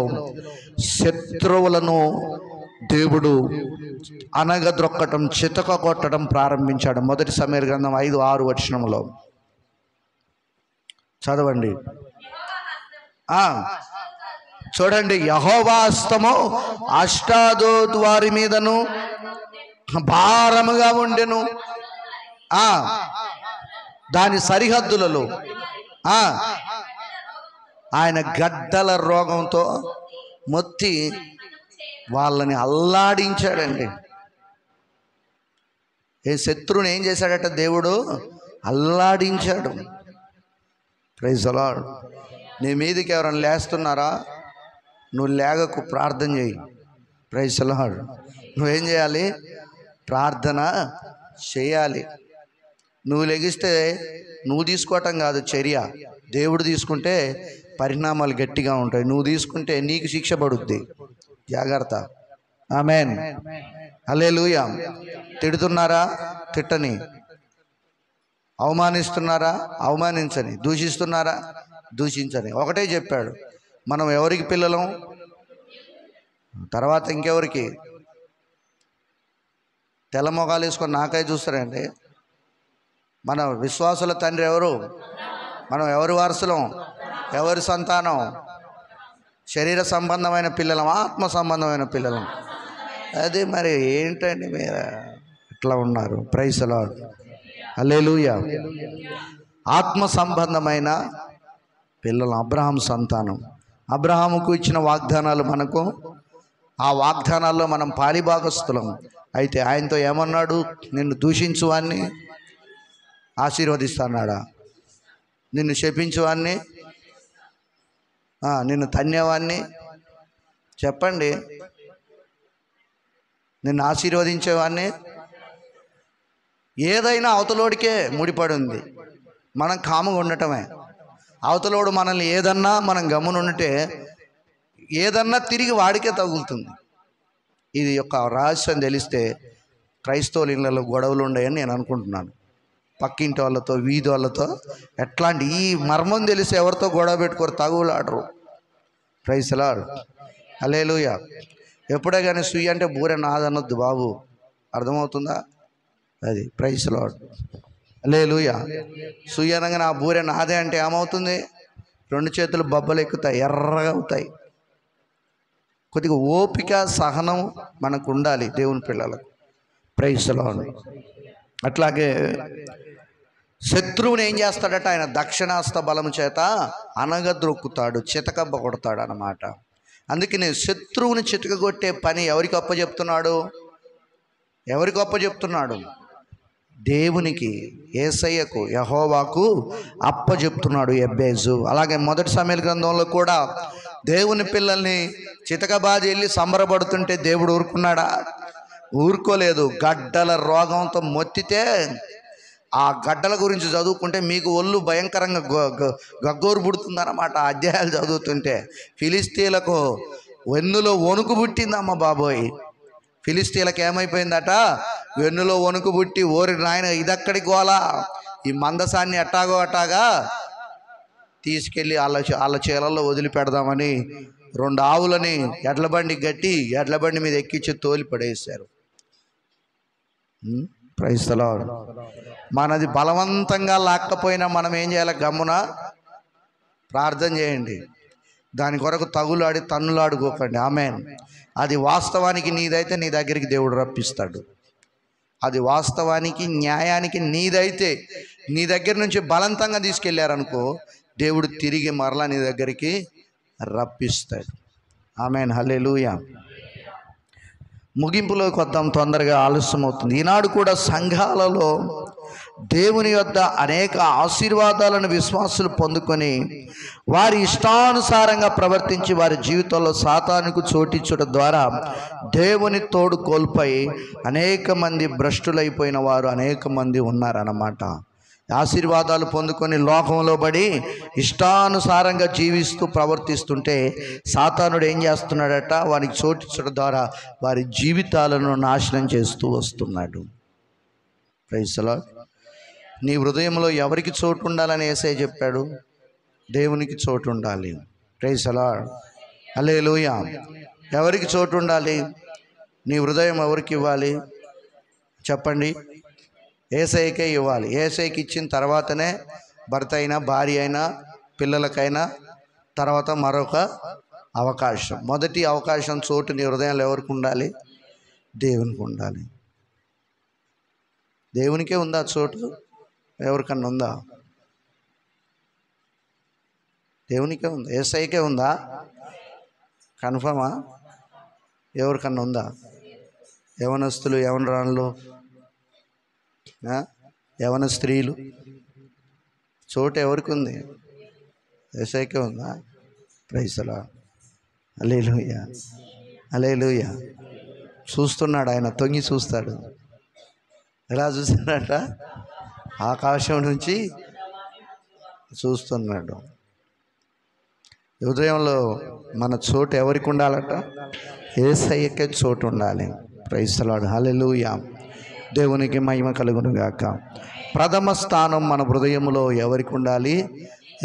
శత్రువులను దేవుడు అనగద్రొక్కటం, చితక కొట్టడం ప్రారంభించాడు. మొదటి సమూయేలు గ్రంథం 5-6 వచనంలో చదవండి. చూడండి, యెహోవా హస్తము అష్టాదోతు వారి మీదను భారముగా ఉండెను. దాని సరిహద్దులలో ఆయన గడ్డల రోగంతో మొత్తి వాళ్ళని అల్లాడించాడండి. శత్రువుని ఏం చేశాడట? దేవుడు అల్లాడించాడు. Praise the lord. నీ మీదకి ఎవరైనా లేస్తున్నారా? నువ్వు లేగకు, ప్రార్థన చేయి. Praise the lord. నువ్వేం చేయాలి? ప్రార్థన చేయాలి. నువ్వు లెగిస్తే నువ్వు తీసుకోవటం కాదు చర్య, దేవుడు తీసుకుంటే పరిణామాలు గట్టిగా ఉంటాయి. నువ్వు తీసుకుంటే నీకు శిక్ష పడుద్ది, జాగ్రత్త. ఆమేన్. హల్లెలూయా. తిడుతున్నారా? తిట్టని. అవమానిస్తున్నారా? అవమానించని. దూషిస్తున్నారా? దూషించని ఒకటే చెప్పాడు. మనం ఎవరికి పిల్లలం? తర్వాత ఇంకెవరికి? తెల్ల మొగాలు వేసుకొని నాకై చూస్తారండి. మన విశ్వాసుల తండ్రి ఎవరు? మనం ఎవరి వారసులం? ఎవరి సంతానం? శరీర సంబంధమైన పిల్లలం, ఆత్మ సంబంధమైన పిల్లలం. అది మరి ఏంటండి మీరు ఇట్లా ఉన్నారు? ప్రైజ్ ది లార్డ్, హల్లెలూయా. ఆత్మ సంబంధమైన పిల్లలు, అబ్రహాం సంతానం. అబ్రహాముకు ఇచ్చిన వాగ్దానాలు మనకు, ఆ వాగ్దానాల్లో మనం పాలిభాగస్థులం. అయితే ఆయనతో ఏమన్నాడు? నిన్ను దూషించువాన్ని ఆశీర్వదిస్తాడా? నిన్ను శపించువాన్ని, నిన్ను తన్నేవాన్ని? చెప్పండి. నిన్ను ఆశీర్వదించేవాన్ని? ఏదైనా అవతలోడికే ముడిపడి ఉంది. మనం కాముగా ఉండటమే. అవతలోడు మనల్ని ఏదన్నా మనం గమ్మునుంటే ఏదన్నా తిరిగి వాడికే తగులుతుంది. ఇది యొక్క రహస్యం తెలిస్తే క్రైస్తవుల ఇళ్ళలో గొడవలు ఉండయని నేను అనుకుంటున్నాను. పక్కింటి వాళ్ళతో, వీధి వాళ్ళతో ఎట్లాంటి ఈ మర్మం తెలిసి ఎవరితో గొడవ పెట్టుకోరు, తగులాడరు. ప్రైజ్ ది లార్డ్, హల్లెలూయా. ఎప్పుడే కానీ సుయ్యి అంటే బూరె నాదనొద్దు బాబు, అర్థమవుతుందా? అది ప్రైజ్ ది లార్డ్, హల్లెలూయా. సుయ్యి అనగానే ఆ బూరె నాదే అంటే ఏమవుతుంది? 2 చేతులు బొబ్బలు ఎక్కుతాయి, ఎర్రగా అవుతాయి. కొద్దిగా ఓపిక, సహనం మనకు ఉండాలి దేవుని పిల్లలకు. Praise the lord. అట్లాగే శత్రువుని ఏం చేస్తాడట? ఆయన దక్షిణాస్త బలము చేత అనగద్రొక్కుతాడు, చితకబ్బ కొడతాడు అన్నమాట. అందుకని శత్రువుని చితకగొట్టే పని ఎవరికి అప్పచెప్తున్నాడు? ఎవరికి అప్పచెప్తున్నాడు? దేవునికి, యేసయ్యకు, యెహోవాకు అప్పచెప్తున్నాడు ఎబ్బేజు. అలాగే 1 సమూయేలు గ్రంథంలో కూడా దేవుని పిల్లల్ని చితకబాది వెళ్ళి సంబరపడుతుంటే దేవుడు ఊరుకున్నాడా? ఊరుకోలేదు. గడ్డల రోగంతో మొత్తితే ఆ గడ్డల గురించి చదువుకుంటే మీకు ఒళ్ళు భయంకరంగా గగ్గోరు పుడుతుందన్నమాట. అధ్యాయాలు చదువుతుంటే ఫిలిస్తీన్లకు వెన్నులో వణుకు పుట్టిందమ్మ బాబోయ్. ఫిలిస్తీన్లకు ఏమైపోయిందట? వెన్నులో వణుకు పుట్టి, ఓరి నాయన ఇదక్కడి గోలా, ఈ మందసాన్ని అట్టాగో అట్టాగా తీసుకెళ్ళి వాళ్ళ చేలల్లో వదిలిపెడదామని 2 ఆవులని ఎడ్ల బండి గట్టి ఎడ్ల బండి మీద ఎక్కించి తోలి పడేశారు. Praise the lord. మనది బలవంతంగా లాక్కపోయినా మనం ఏం చేయాలి? గమ్మున ప్రార్థన చేయండి. దాని కొరకు తగులాడి తన్నులాడుకోకండి. ఆమేన్. అది వాస్తవానికి నీదైతే నీ దగ్గరికి దేవుడు రప్పిస్తాడు. అది వాస్తవానికి, న్యాయానికి నీదైతే నీ దగ్గర నుంచి బలవంతంగా తీసుకెళ్ళారనుకో, దేవుడు తిరిగి మరలా నీ దగ్గరికి రప్పిస్తాడు. ఆమేన్, హల్లెలూయా. ముగింపులోకి వద్దాం, తొందరగా ఆలస్యం అవుతుంది. ఈనాడు కూడా సంఘాలలో దేవుని యొద్ద అనేక ఆశీర్వాదాలను విశ్వాసులు పొందుకొని వారి ఇష్టానుసారంగా ప్రవర్తించి వారి జీవితంలో సాతానుకు చోటించడం ద్వారా దేవుని తోడు కోల్పోయి అనేక మంది భ్రష్టులైపోయిన వారు అనేక మంది ఉన్నారన్నమాట. ఆశీర్వాదాలు పొందుకొని లోకంలో పడి ఇష్టానుసారంగా జీవిస్తూ ప్రవర్తిస్తుంటే సాతానుడు ఏం చేస్తున్నాడట? వారికి చోటించడం ద్వారా వారి జీవితాలను నాశనం చేస్తూ వస్తున్నాడు. Praise the lord. నీ హృదయంలో ఎవరికి చోటు ఉండాలని యేసయ్య చెప్పాడు? దేవునికి చోటు ఉండాలి. ప్రైజ్ ది లార్డ్, హల్లెలూయా. ఎవరికి చోటు ఉండాలి? నీ హృదయం ఎవరికి ఇవ్వాలి చెప్పండి? యేసయ్యకే ఇవ్వాలి. యేసయ్యకి ఇచ్చిన తర్వాతనే భర్త అయినా, భార్య అయినా, పిల్లలకైనా తర్వాత మరొక అవకాశం. మొదటి అవకాశం, చోటు నీ హృదయంలో ఎవరికి ఉండాలి? దేవునికి ఉండాలి. దేవునికే ఉందా చోటు? ఎవరికన్నా ఉందా? దేవునికే ఉంది. యేసయ్యకే ఉందా? కన్ఫర్మా? ఎవరికన్నా ఉందా? యవనస్తులు, యవనరాళ్ళు, యవన స్త్రీలు, చోటు ఎవరికి ఉంది? యేసయ్యకే ఉందా? ప్రైజ్ ది లార్డ్, హల్లెలూయా, హల్లెలూయా. చూస్తున్నాడు ఆయన, తొంగి చూస్తాడు. ఎలా చూస్తున్నాడట? ఆకాశం నుంచి చూస్తున్నాడు. హృదయంలో మన చోటు ఎవరికి ఉండాలట? యేసయ్యకే చోటు ఉండాలి. ప్రైజ్ ది లార్డ్, హల్లెలూయా. దేవునికి మహిమ కలుగును గాక. ప్రథమ స్థానం మన హృదయంలో ఎవరికి ఉండాలి?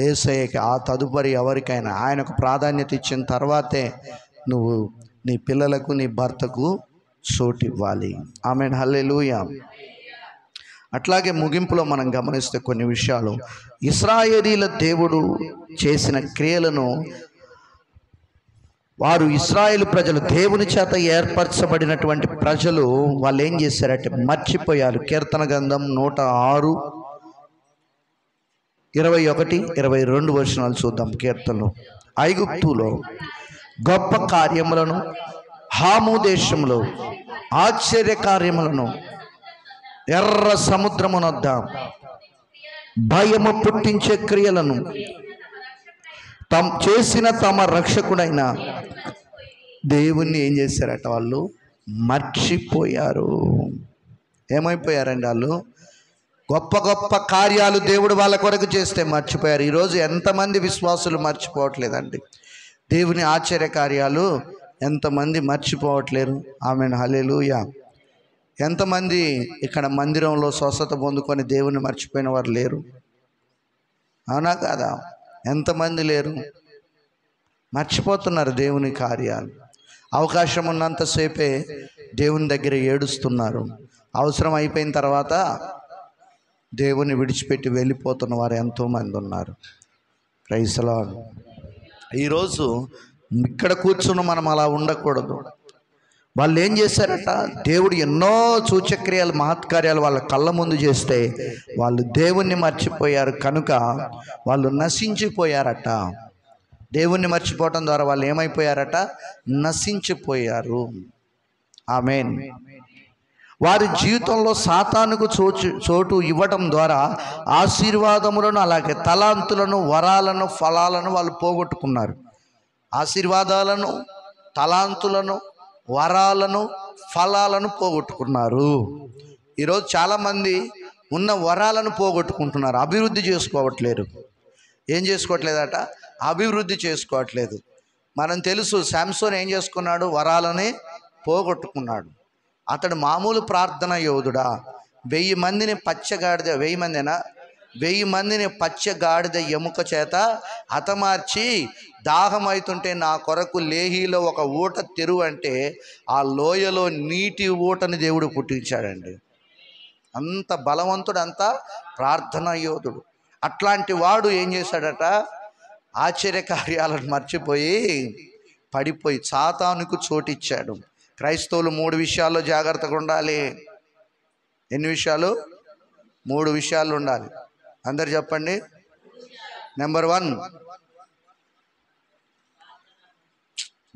యేసయ్యకి ఆ తదుపరి ఎవరికైనా ఆయనకు ప్రాధాన్యత ఇచ్చిన తర్వాతే నువ్వు నీ పిల్లలకు నీ భర్తకు చోటు ఇవ్వాలి. ఆమేన్, హల్లెలూయా. అట్లాగే ముగింపులో మనం గమనిస్తే కొన్ని విషయాలు, ఇశ్రాయేలీల దేవుడు చేసిన క్రియలను వారు, ఇశ్రాయేలు ప్రజలు, దేవుని చేత ఏర్పరచబడినటువంటి ప్రజలు, వాళ్ళు ఏం చేశారంటే మర్చిపోయారు. కీర్తన గ్రంథం 106, 21, 22 వచనాలు చూద్దాం. కీర్తనలు, ఐగుప్తులో గొప్ప కార్యములను, హాము దేశంలో ఆశ్చర్య కార్యములను, ఎర్ర సముద్రమునొద్ద భయము పుట్టించే క్రియలను చేసిన తమ రక్షకుడైన దేవుణ్ణి ఏం చేశారట? వాళ్ళు మర్చిపోయారు. ఏమైపోయారండి వాళ్ళు? గొప్ప గొప్ప కార్యాలు దేవుడు వాళ్ళ కొరకు చేస్తే మర్చిపోయారు. ఈరోజు ఎంతమంది విశ్వాసులు మర్చిపోవట్లేదండి దేవుని ఆశ్చర్య కార్యాలు? ఎంతమంది మర్చిపోవట్లేరు? ఆమేన్, హల్లెలూయా. ఎంతమంది ఇక్కడ మందిరంలో స్వస్థత పొందుకొని దేవుని మర్చిపోయిన వారు లేరు? అవునా కాదా? ఎంతమంది లేరు? మర్చిపోతున్నారు దేవుని కార్యాలు. అవకాశం ఉన్నంతసేపే దేవుని దగ్గర ఏడుస్తున్నారు. అవసరం అయిపోయిన తర్వాత దేవుని విడిచిపెట్టి వెళ్ళిపోతున్న వారు ఎంతోమంది ఉన్నారు. Praise the lord. ఈరోజు ఇక్కడ కూర్చున్న మనం అలా ఉండకూడదు. వాళ్ళు ఏం చేశారట? దేవుడు ఎన్నో సూచక్రియలు, మహత్కార్యాలు వాళ్ళ కళ్ళ ముందు చేస్తే వాళ్ళు దేవుణ్ణి మర్చిపోయారు. కనుక వాళ్ళు నశించిపోయారట. దేవుణ్ణి మర్చిపోవటం ద్వారా వాళ్ళు ఏమైపోయారట? నశించిపోయారు. ఆమేన్. వారి జీవితంలో సాతానుకు చోటు ఇవ్వటం ద్వారా ఆశీర్వాదములను, అలాగే తలాంతులను, వరాలను, ఫలాలను వాళ్ళు పోగొట్టుకున్నారు. ఆశీర్వాదాలను, తలాంతులను, వరాలను, ఫలాలను పోగొట్టుకున్నారు. ఈరోజు చాలామంది ఉన్న వరాలను పోగొట్టుకుంటున్నారు, అభివృద్ధి చేసుకోవట్లేరు. ఏం చేసుకోవట్లేదట? అభివృద్ధి చేసుకోవట్లేదు. మనం తెలుసు, శాంసోన్ ఏం చేసుకున్నాడు? వరాలని పోగొట్టుకున్నాడు. అతడు మామూలు ప్రార్థన యోధుడా? 1000 మందిని పచ్చగాడిద, 1000 మందిని పచ్చగాడిద ఎముక చేత హతమార్చి, దాహమైతుంటే నా కొరకు లేహీలో ఒక ఊట తెరువు అంటే ఆ లోయలో నీటి ఊటని దేవుడు పుట్టించాడండి. అంత బలవంతుడు, అంత ప్రార్థనా యోధుడు. అట్లాంటి వాడు ఏం చేశాడట? ఆశ్చర్య కార్యాలను మర్చిపోయి పడిపోయి సాతానుకు చోటిచ్చాడు. క్రైస్తవులు 3 విషయాల్లో జాగ్రత్తగా ఉండాలి. ఎన్ని విషయాలు? 3 విషయాలు ఉండాలి. అందరు చెప్పండి. నెంబర్ 1,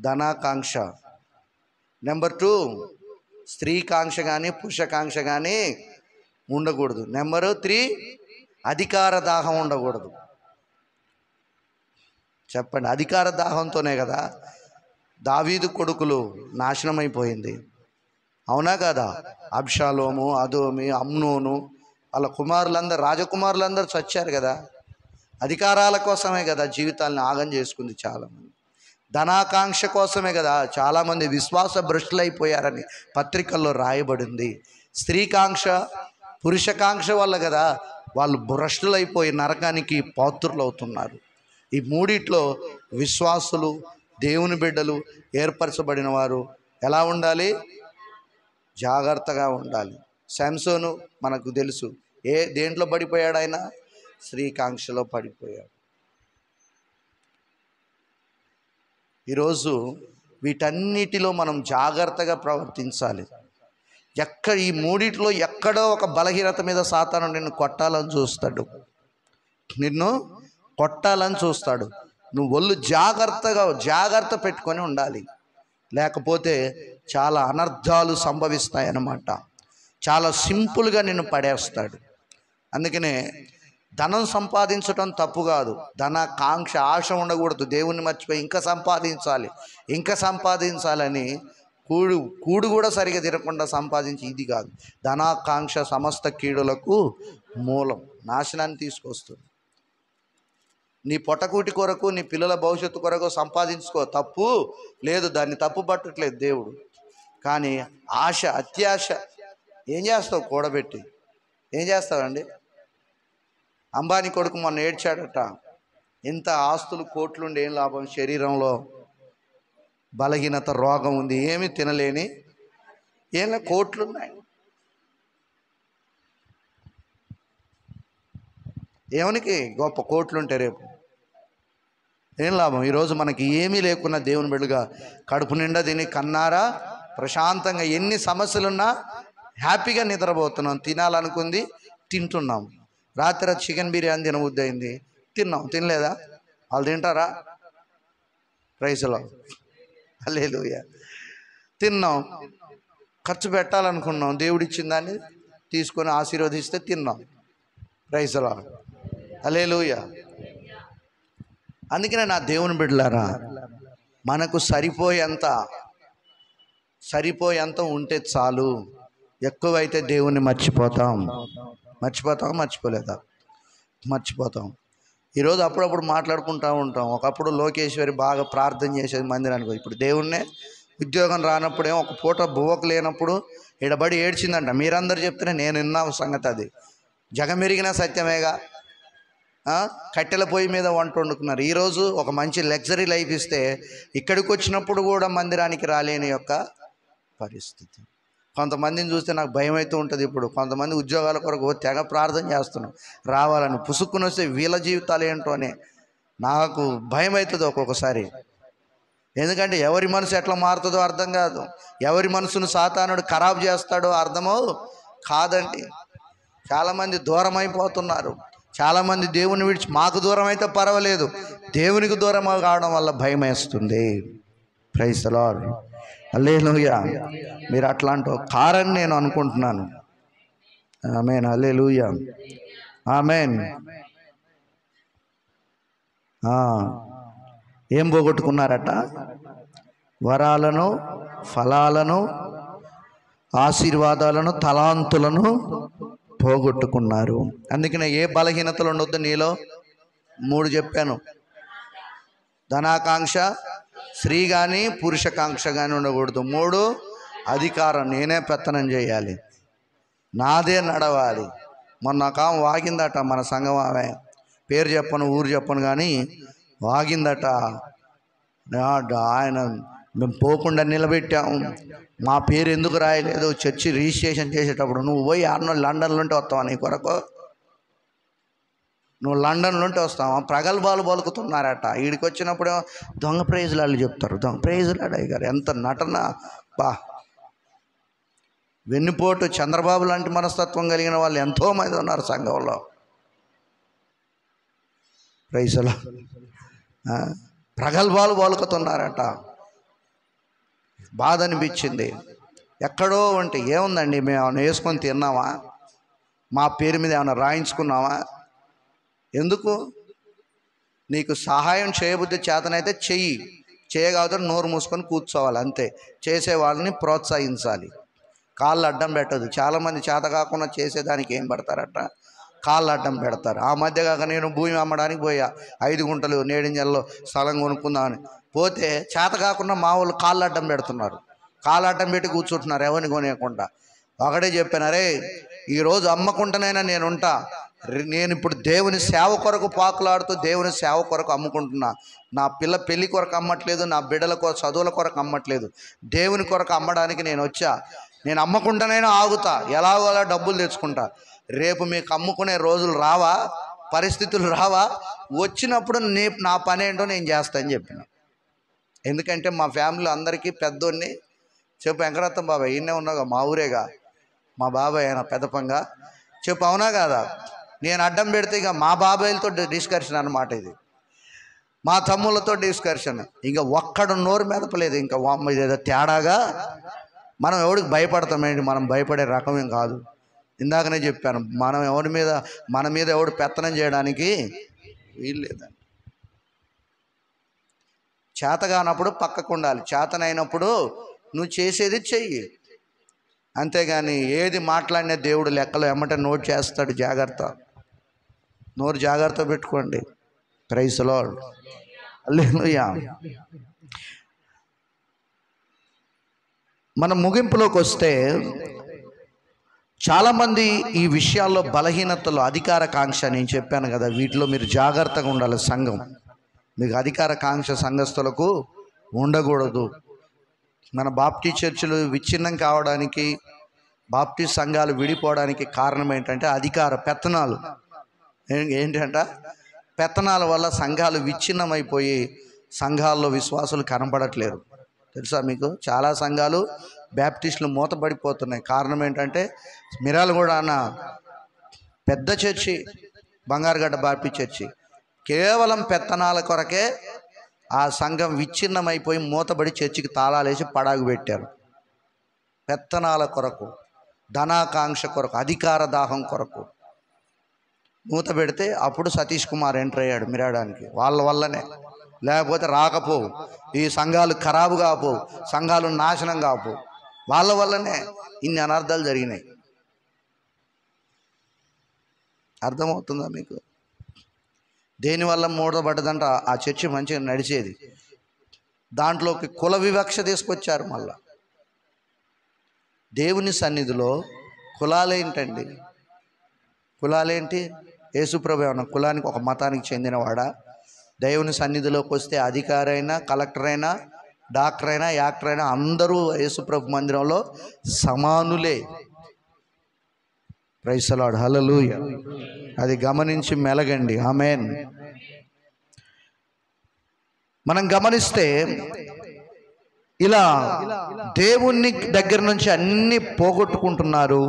ధనాకాంక్ష. నెంబర్ 2, స్త్రీకాంక్ష కానీ పురుషకాంక్ష కానీ ఉండకూడదు. నెంబర్ 3, అధికార దాహం ఉండకూడదు. చెప్పండి. అధికార దాహంతోనే కదా దావీదు కొడుకులు నాశనమైపోయింది. అవునా కదా? అబ్షాలోము, అదోమి, అమ్నోను, వాళ్ళ కుమారులందరూ, రాజకుమారులందరూ చచ్చారు కదా. అధికారాల కోసమే కదా జీవితాలను ఆగం చేసుకుంది చాలామంది. ధనాకాంక్ష కోసమే కదా చాలామంది విశ్వాస భ్రష్టులైపోయారని పత్రికల్లో రాయబడింది. స్త్రీకాంక్ష, పురుషకాంక్ష వల్ల కదా వాళ్ళు భ్రష్టులైపోయి నరకానికి పాత్రులు అవుతున్నారు. ఈ 3 విశ్వాసులు, దేవుని బిడ్డలు, ఏర్పరచబడిన వారు ఎలా ఉండాలి? జాగ్రత్తగా ఉండాలి. శాంసోను మనకు తెలుసు, దేంట్లో పడిపోయాడు? ఆయన స్త్రీకాంక్షలో పడిపోయాడు. ఈరోజు వీటన్నిటిలో మనం జాగ్రత్తగా ప్రవర్తించాలి. ఈ 3 ఎక్కడో ఒక బలహీనత మీద సాతాను నిన్ను కొట్టాలని చూస్తాడు, నిన్ను కొట్టాలని చూస్తాడు. నువ్వు ఒళ్ళు జాగ్రత్త పెట్టుకొని ఉండాలి. లేకపోతే చాలా అనర్థాలు సంభవిస్తాయన్నమాట. చాలా సింపుల్గా నిన్ను పడేస్తాడు. అందుకనే ధనం సంపాదించడం తప్పు కాదు. ధనాకాంక్ష, ఆశ ఉండకూడదు. దేవుణ్ణి మర్చిపోయి ఇంకా సంపాదించాలని కూడు కూడా సరిగా తినకుండా సంపాదించి ఇది కాదు. ధనాకాంక్ష సమస్త కీడులకు మూలం, నాశనాన్ని తీసుకొస్తుంది. నీ పొట్టకూటి కొరకు, నీ పిల్లల భవిష్యత్తు కొరకు సంపాదించుకో, తప్పు లేదు, దాన్ని తప్పు పట్టట్లేదు దేవుడు. కానీ ఆశ, అత్యాశ ఏం చేస్తావు? కూడబెట్టి ఏం చేస్తావండి? అంబానీ కొడుకు మొన్న ఏడ్చాడట, ఇంత ఆస్తులు కోట్లుండి ఏం లాభం? శరీరంలో బలహీనత, రోగం ఉంది, ఏమీ తినలేని ఏం కోట్లున్నాయి, ఏమనికి గొప్ప కోట్లుంటే రేపు ఏం లాభం? ఈరోజు మనకి ఏమీ లేకున్నా దేవుని బిడ్డగా కడుపు నిండా తిని కన్నారా ప్రశాంతంగా, ఎన్ని సమస్యలున్నా హ్యాపీగా నిద్రపోతున్నాం. తినాలనుకుంది తింటున్నాం. రాత్రి చికెన్ బిర్యానీ తినబుద్ధి అయింది, తిన్నాం. తినలేదా? వాళ్ళు తింటారా? ప్రైస్లో హల్లెలూయా. తిన్నాం. ఖర్చు పెట్టాలనుకున్నాం, దేవుడిచ్చిన దాన్ని తీసుకొని ఆశీర్వదిస్తే తిన్నాం. ప్రైస్లో హల్లెలూయా. అందుకనే నా దేవుని బిడ్డలారా, మనకు సరిపోయేంత ఉంటే చాలు. ఎక్కువైతే దేవుణ్ణి మర్చిపోలేదా? మర్చిపోతాం. ఈరోజు అప్పుడప్పుడు మాట్లాడుకుంటూ ఉంటాం. ఒకప్పుడు లోకేశ్వరి బాగా ప్రార్థన చేసేది మందిరానికి, ఇప్పుడు దేవుణ్ణే ఉద్యోగం రానప్పుడేమో ఒక పూట బువ్వకు లేనప్పుడు ఈడబడి ఏడ్చిందంట. మీరందరూ చెప్తేనే నేను విన్నా సంగతి, అది జగమెరిగిన సత్యమేగా. కట్టెల పొయ్యి మీద వంట వండుకున్నారు. ఈరోజు ఒక మంచి లగ్జరీ లైఫ్ ఇస్తే ఇక్కడికి వచ్చినప్పుడు కూడా మందిరానికి రాలేని యొక్క పరిస్థితి. కొంతమందిని చూస్తే నాకు భయం అవుతూ ఉంటుంది. ఇప్పుడు కొంతమంది ఉద్యోగాల కొరకు తెగ ప్రార్థన చేస్తున్నాం రావాలని, పుసుక్కుని వస్తే వీళ్ళ జీవితాలు ఏంటో అని నాకు భయం అవుతుంది ఒక్కొక్కసారి. ఎందుకంటే ఎవరి మనసు ఎట్లా మారుతుందో అర్థం కాదు, ఎవరి మనసును సాతానుడు ఖరాబ్ చేస్తాడో అర్థమో కాదండి. చాలామంది దూరం అయిపోతున్నారు. చాలామంది దేవుని విడిచి, మాకు దూరం అయితే పర్వాలేదు, దేవునికి దూరం కావడం వల్ల భయం వేస్తుంది. ప్రైజ్ ది లార్డ్, హల్లెలూయా. మీరు అట్లాంటి కారని నేను అనుకుంటున్నాను. ఆమేన్, హల్లెలూయా, ఆమేన్. ఏం పోగొట్టుకున్నారట? వరాలను, ఫలాలను, ఆశీర్వాదాలను, తలాంతులను పోగొట్టుకున్నారు. అందుకనే ఏ బలహీనతలు ఉండొద్దు నీలో. 3 చెప్పాను. ధనాకాంక్ష, స్త్రీ కానీ పురుషకాంక్ష కానీ ఉండకూడదు. 3 అధికారం, నేనే పెత్తనం చేయాలి, నాదే నడవాలి. మొన్న ఒక ఆమె వాగిందట, మన సంఘం ఆమె, పేరు చెప్పను, ఊరు చెప్పను, కానీ వాగిందట. ఆయన మేము పోకుండా నిలబెట్టాము, మా పేరు ఎందుకు రాయలేదు చర్చి రిజిస్ట్రేషన్ చేసేటప్పుడు? నువ్వు పోయి ఆడనో లండన్లో ఉంటే వస్తావా? నీ కొరకు నువ్వు లండన్లో ఉంటే వస్తావా? ప్రగల్భాలు పలుకుతున్నారట. వీడికి వచ్చినప్పుడు దొంగ ప్రైజులాళ్ళు చెప్తారు. దొంగ ప్రైజులాడు అయ్యారు. ఎంత నటన! వెన్నుపోటు చంద్రబాబు లాంటి మనస్తత్వం కలిగిన వాళ్ళు ఎంతోమంది ఉన్నారు సంఘంలో. ప్రైజులా ప్రగల్భాలు పలుకుతున్నారట. బాధ అనిపించింది. ఎక్కడో ఉంటే ఏముందండి, మేము ఏమైనా వేసుకొని తిన్నామా? మా పేరు మీద ఏమైనా రాయించుకున్నామా? ఎందుకు? నీకు సహాయం చేయబుద్ధి చేతనైతే చెయ్యి, చేయగలిగితే నోరు మూసుకొని కూర్చోవాలి, అంతే. చేసే వాళ్ళని ప్రోత్సహించాలి, కాళ్ళు అడ్డం పెట్టదు. చాలామంది చేత కాకుండా చేసేదానికి ఏం పడతారట? కాళ్ళు అడ్డం పెడతారు. ఆ మధ్య కాక నేను భూమి అమ్మడానికి పోయా, 5 గుంటలు నేడింజల్లో స్థలం కొనుక్కుందామని పోతే చేత కాకుండా మా వాళ్ళు కాళ్ళు అడ్డం పెడుతున్నారు. కాళ్ళు అడ్డం పెట్టి కూర్చుంటున్నారు ఎవరిని కొనేయకుండా. ఒకటే చెప్పాను, అరే ఈరోజు అమ్మకుండానైనా నేనుంటా. నేను ఇప్పుడు దేవుని సేవ కొరకు పాకులాడుతూ దేవుని సేవ కొరకు అమ్ముకుంటున్నా. నా పిల్ల పెళ్లి కొరకు అమ్మట్లేదు, నా బిడ్డల కొరకు చదువుల కొరకు అమ్మట్లేదు, దేవుని కొరకు అమ్మడానికి నేను వచ్చా. నేను అమ్మకుండానైనా ఆగుతా, ఎలాగో అలా డబ్బులు తెచ్చుకుంటా. రేపు మీకు అమ్ముకునే రోజులు రావా, పరిస్థితులు రావా? వచ్చినప్పుడు నా పని ఏంటో నేను చేస్తానని చెప్పిన. ఎందుకంటే మా ఫ్యామిలీలో అందరికీ పెద్దోడిని. చెప్పు వెంకరత్నం బాబాయ్, ఈయనే ఉన్నాగా, మా ఊరేగా, మా బాబాయ్ ఆయన పెదపంగా. చెప్పు అవునా కాదా? నేను అడ్డం పెడితే ఇక మా బాబాయిలతో డిస్కషన్ అన్నమాట. ఇది మా తమ్ముళ్ళతో డిస్కషన్. ఇంకా ఒక్కడు నోరు మెదపలేదు. ఇంకా ఇదేదో తేడాగా. మనం ఎవరికి భయపడతామేంటి? మనం భయపడే రకమేం కాదు. ఇందాకనే చెప్పాను, మన మీద ఎవడు పెత్తనం చేయడానికి వీల్లేదండి. చేతగానప్పుడు పక్కకు ఉండాలి, చేతనైనప్పుడు నువ్వు చేసేది చెయ్యి. అంతేగాని ఏది మాట్లాడినా దేవుడు లెక్కలో ఎమ్మటే నోట్ చేస్తాడు. జాగ్రత్త, నోరు జాగ్రత్త పెట్టుకోండి. ప్రైజ్ ది లార్డ్, హల్లెలూయా. మనం ముగింపులోకి వస్తే చాలామంది ఈ విషయాల్లో బలహీనతలు, అధికార కాంక్ష, నేను చెప్పాను కదా, వీటిలో మీరు జాగ్రత్తగా ఉండాలి. సంఘం మీకు అధికార కాంక్ష సంఘస్థులకు ఉండకూడదు. మన బాప్టిస్ట్ చర్చిలు విచ్ఛిన్నం కావడానికి, బాప్టిస్ట్ సంఘాలు విడిపోవడానికి కారణం ఏంటంటే అధికార పెత్తనాలు. ఏంటంట? పెత్తనాల వల్ల సంఘాలు విచ్ఛిన్నమైపోయి సంఘాల్లో విశ్వాసులు కనబడట్లేరు. తెలుసా మీకు? చాలా సంఘాలు బ్యాప్టిస్టులు మూతపడిపోతున్నాయి. కారణం ఏంటంటే మిర్యాలగూడ అన్న పెద్ద చర్చి, బంగారుగడ్డ బాప్టిస్ట్ చర్చి, కేవలం పెత్తనాల కొరకే ఆ సంఘం విచ్ఛిన్నమైపోయి మూతబడి చర్చికి తాళాలేసి పడాగు పెట్టారు. పెత్తనాల కొరకు, ధనాకాంక్ష కొరకు, అధికార దాహం కొరకు మూత పెడితే అప్పుడు సతీష్ కుమార్ ఎంటర్ అయ్యాడు మిరాడానికి. వాళ్ళ వల్లనే, లేకపోతే రాకపోవు. ఈ సంఘాలు ఖరాబు కాపోవు, సంఘాలు నాశనం కాపోవు. వాళ్ళ వల్లనే ఇన్ని అనర్థాలు జరిగినాయి. అర్థమవుతుందా మీకు? దేనివల్ల మూడబడ్డదంట? ఆ చర్చి మంచిగా నడిచేది, దాంట్లోకి కుల వివక్ష తీసుకొచ్చారు. మళ్ళా దేవుని సన్నిధిలో కులాలేంటండి? కులాలేంటి? యేసుప్రభు ఏమన్నా కులానికి, ఒక మతానికి చెందినవాడా? దేవుని సన్నిధిలోకి వస్తే అధికారైనా, కలెక్టర్ అయినా, డాక్టర్ అయినా, యాక్టర్ అయినా అందరూ యేసుప్రభు మందిరంలో సమానులే. ప్రైజ్ ది లార్డ్, హల్లెలూయా. అది గమనించి మెలగండి. ఆమేన్. మనం గమనిస్తే ఇలా దేవుని దగ్గర నుంచి అన్ని పోగొట్టుకుంటున్నారు,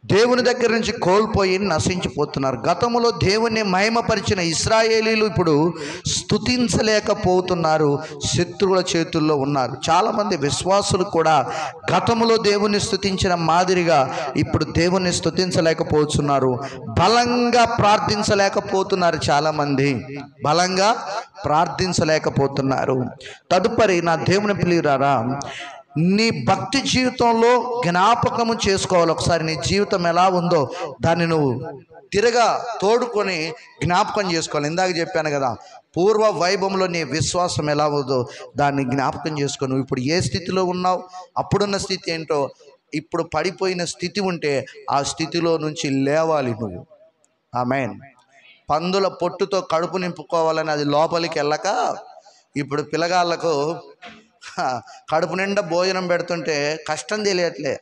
దేవుని దగ్గర నుంచి కోల్పోయి నశించిపోతున్నారు. గతంలో దేవుణ్ణి మహిమపరిచిన ఇశ్రాయేలీలు ఇప్పుడు స్తుతించలేకపోతున్నారు, శత్రువుల చేతుల్లో ఉన్నారు. చాలామంది విశ్వాసులు కూడా గతంలో దేవుణ్ణి స్తుతించిన మాదిరిగా ఇప్పుడు దేవుణ్ణి స్తుతించలేకపోతున్నారు, బలంగా ప్రార్థించలేకపోతున్నారు. చాలామంది బలంగా ప్రార్థించలేకపోతున్నారు. తదుపరి నా దేవుని ప్రియులారా, నీ భక్తి జీవితంలో జ్ఞాపకము చేసుకోవాలి. ఒకసారి నీ జీవితం ఎలా ఉందో దాన్ని నువ్వు తిరగా తోడుకొని జ్ఞాపకం చేసుకోవాలి. ఇందాక చెప్పాను కదా, పూర్వ వైభవంలో నీ విశ్వాసం ఎలా ఉందో దాన్ని జ్ఞాపకం చేసుకో. నువ్వు ఇప్పుడు ఏ స్థితిలో ఉన్నావు, అప్పుడున్న స్థితి ఏంటో, ఇప్పుడు పడిపోయిన స్థితి ఉంటే ఆ స్థితిలో నుంచి లేవాలి నువ్వు. ఆమేన్. పందుల పొట్టుతో కడుపు నింపుకోవాలని అది లోపలికి వెళ్ళక, ఇప్పుడు పిల్లగాళ్ళకు కడుపు నిండా భోజనం పెడుతుంటే కష్టం తెలియట్లే.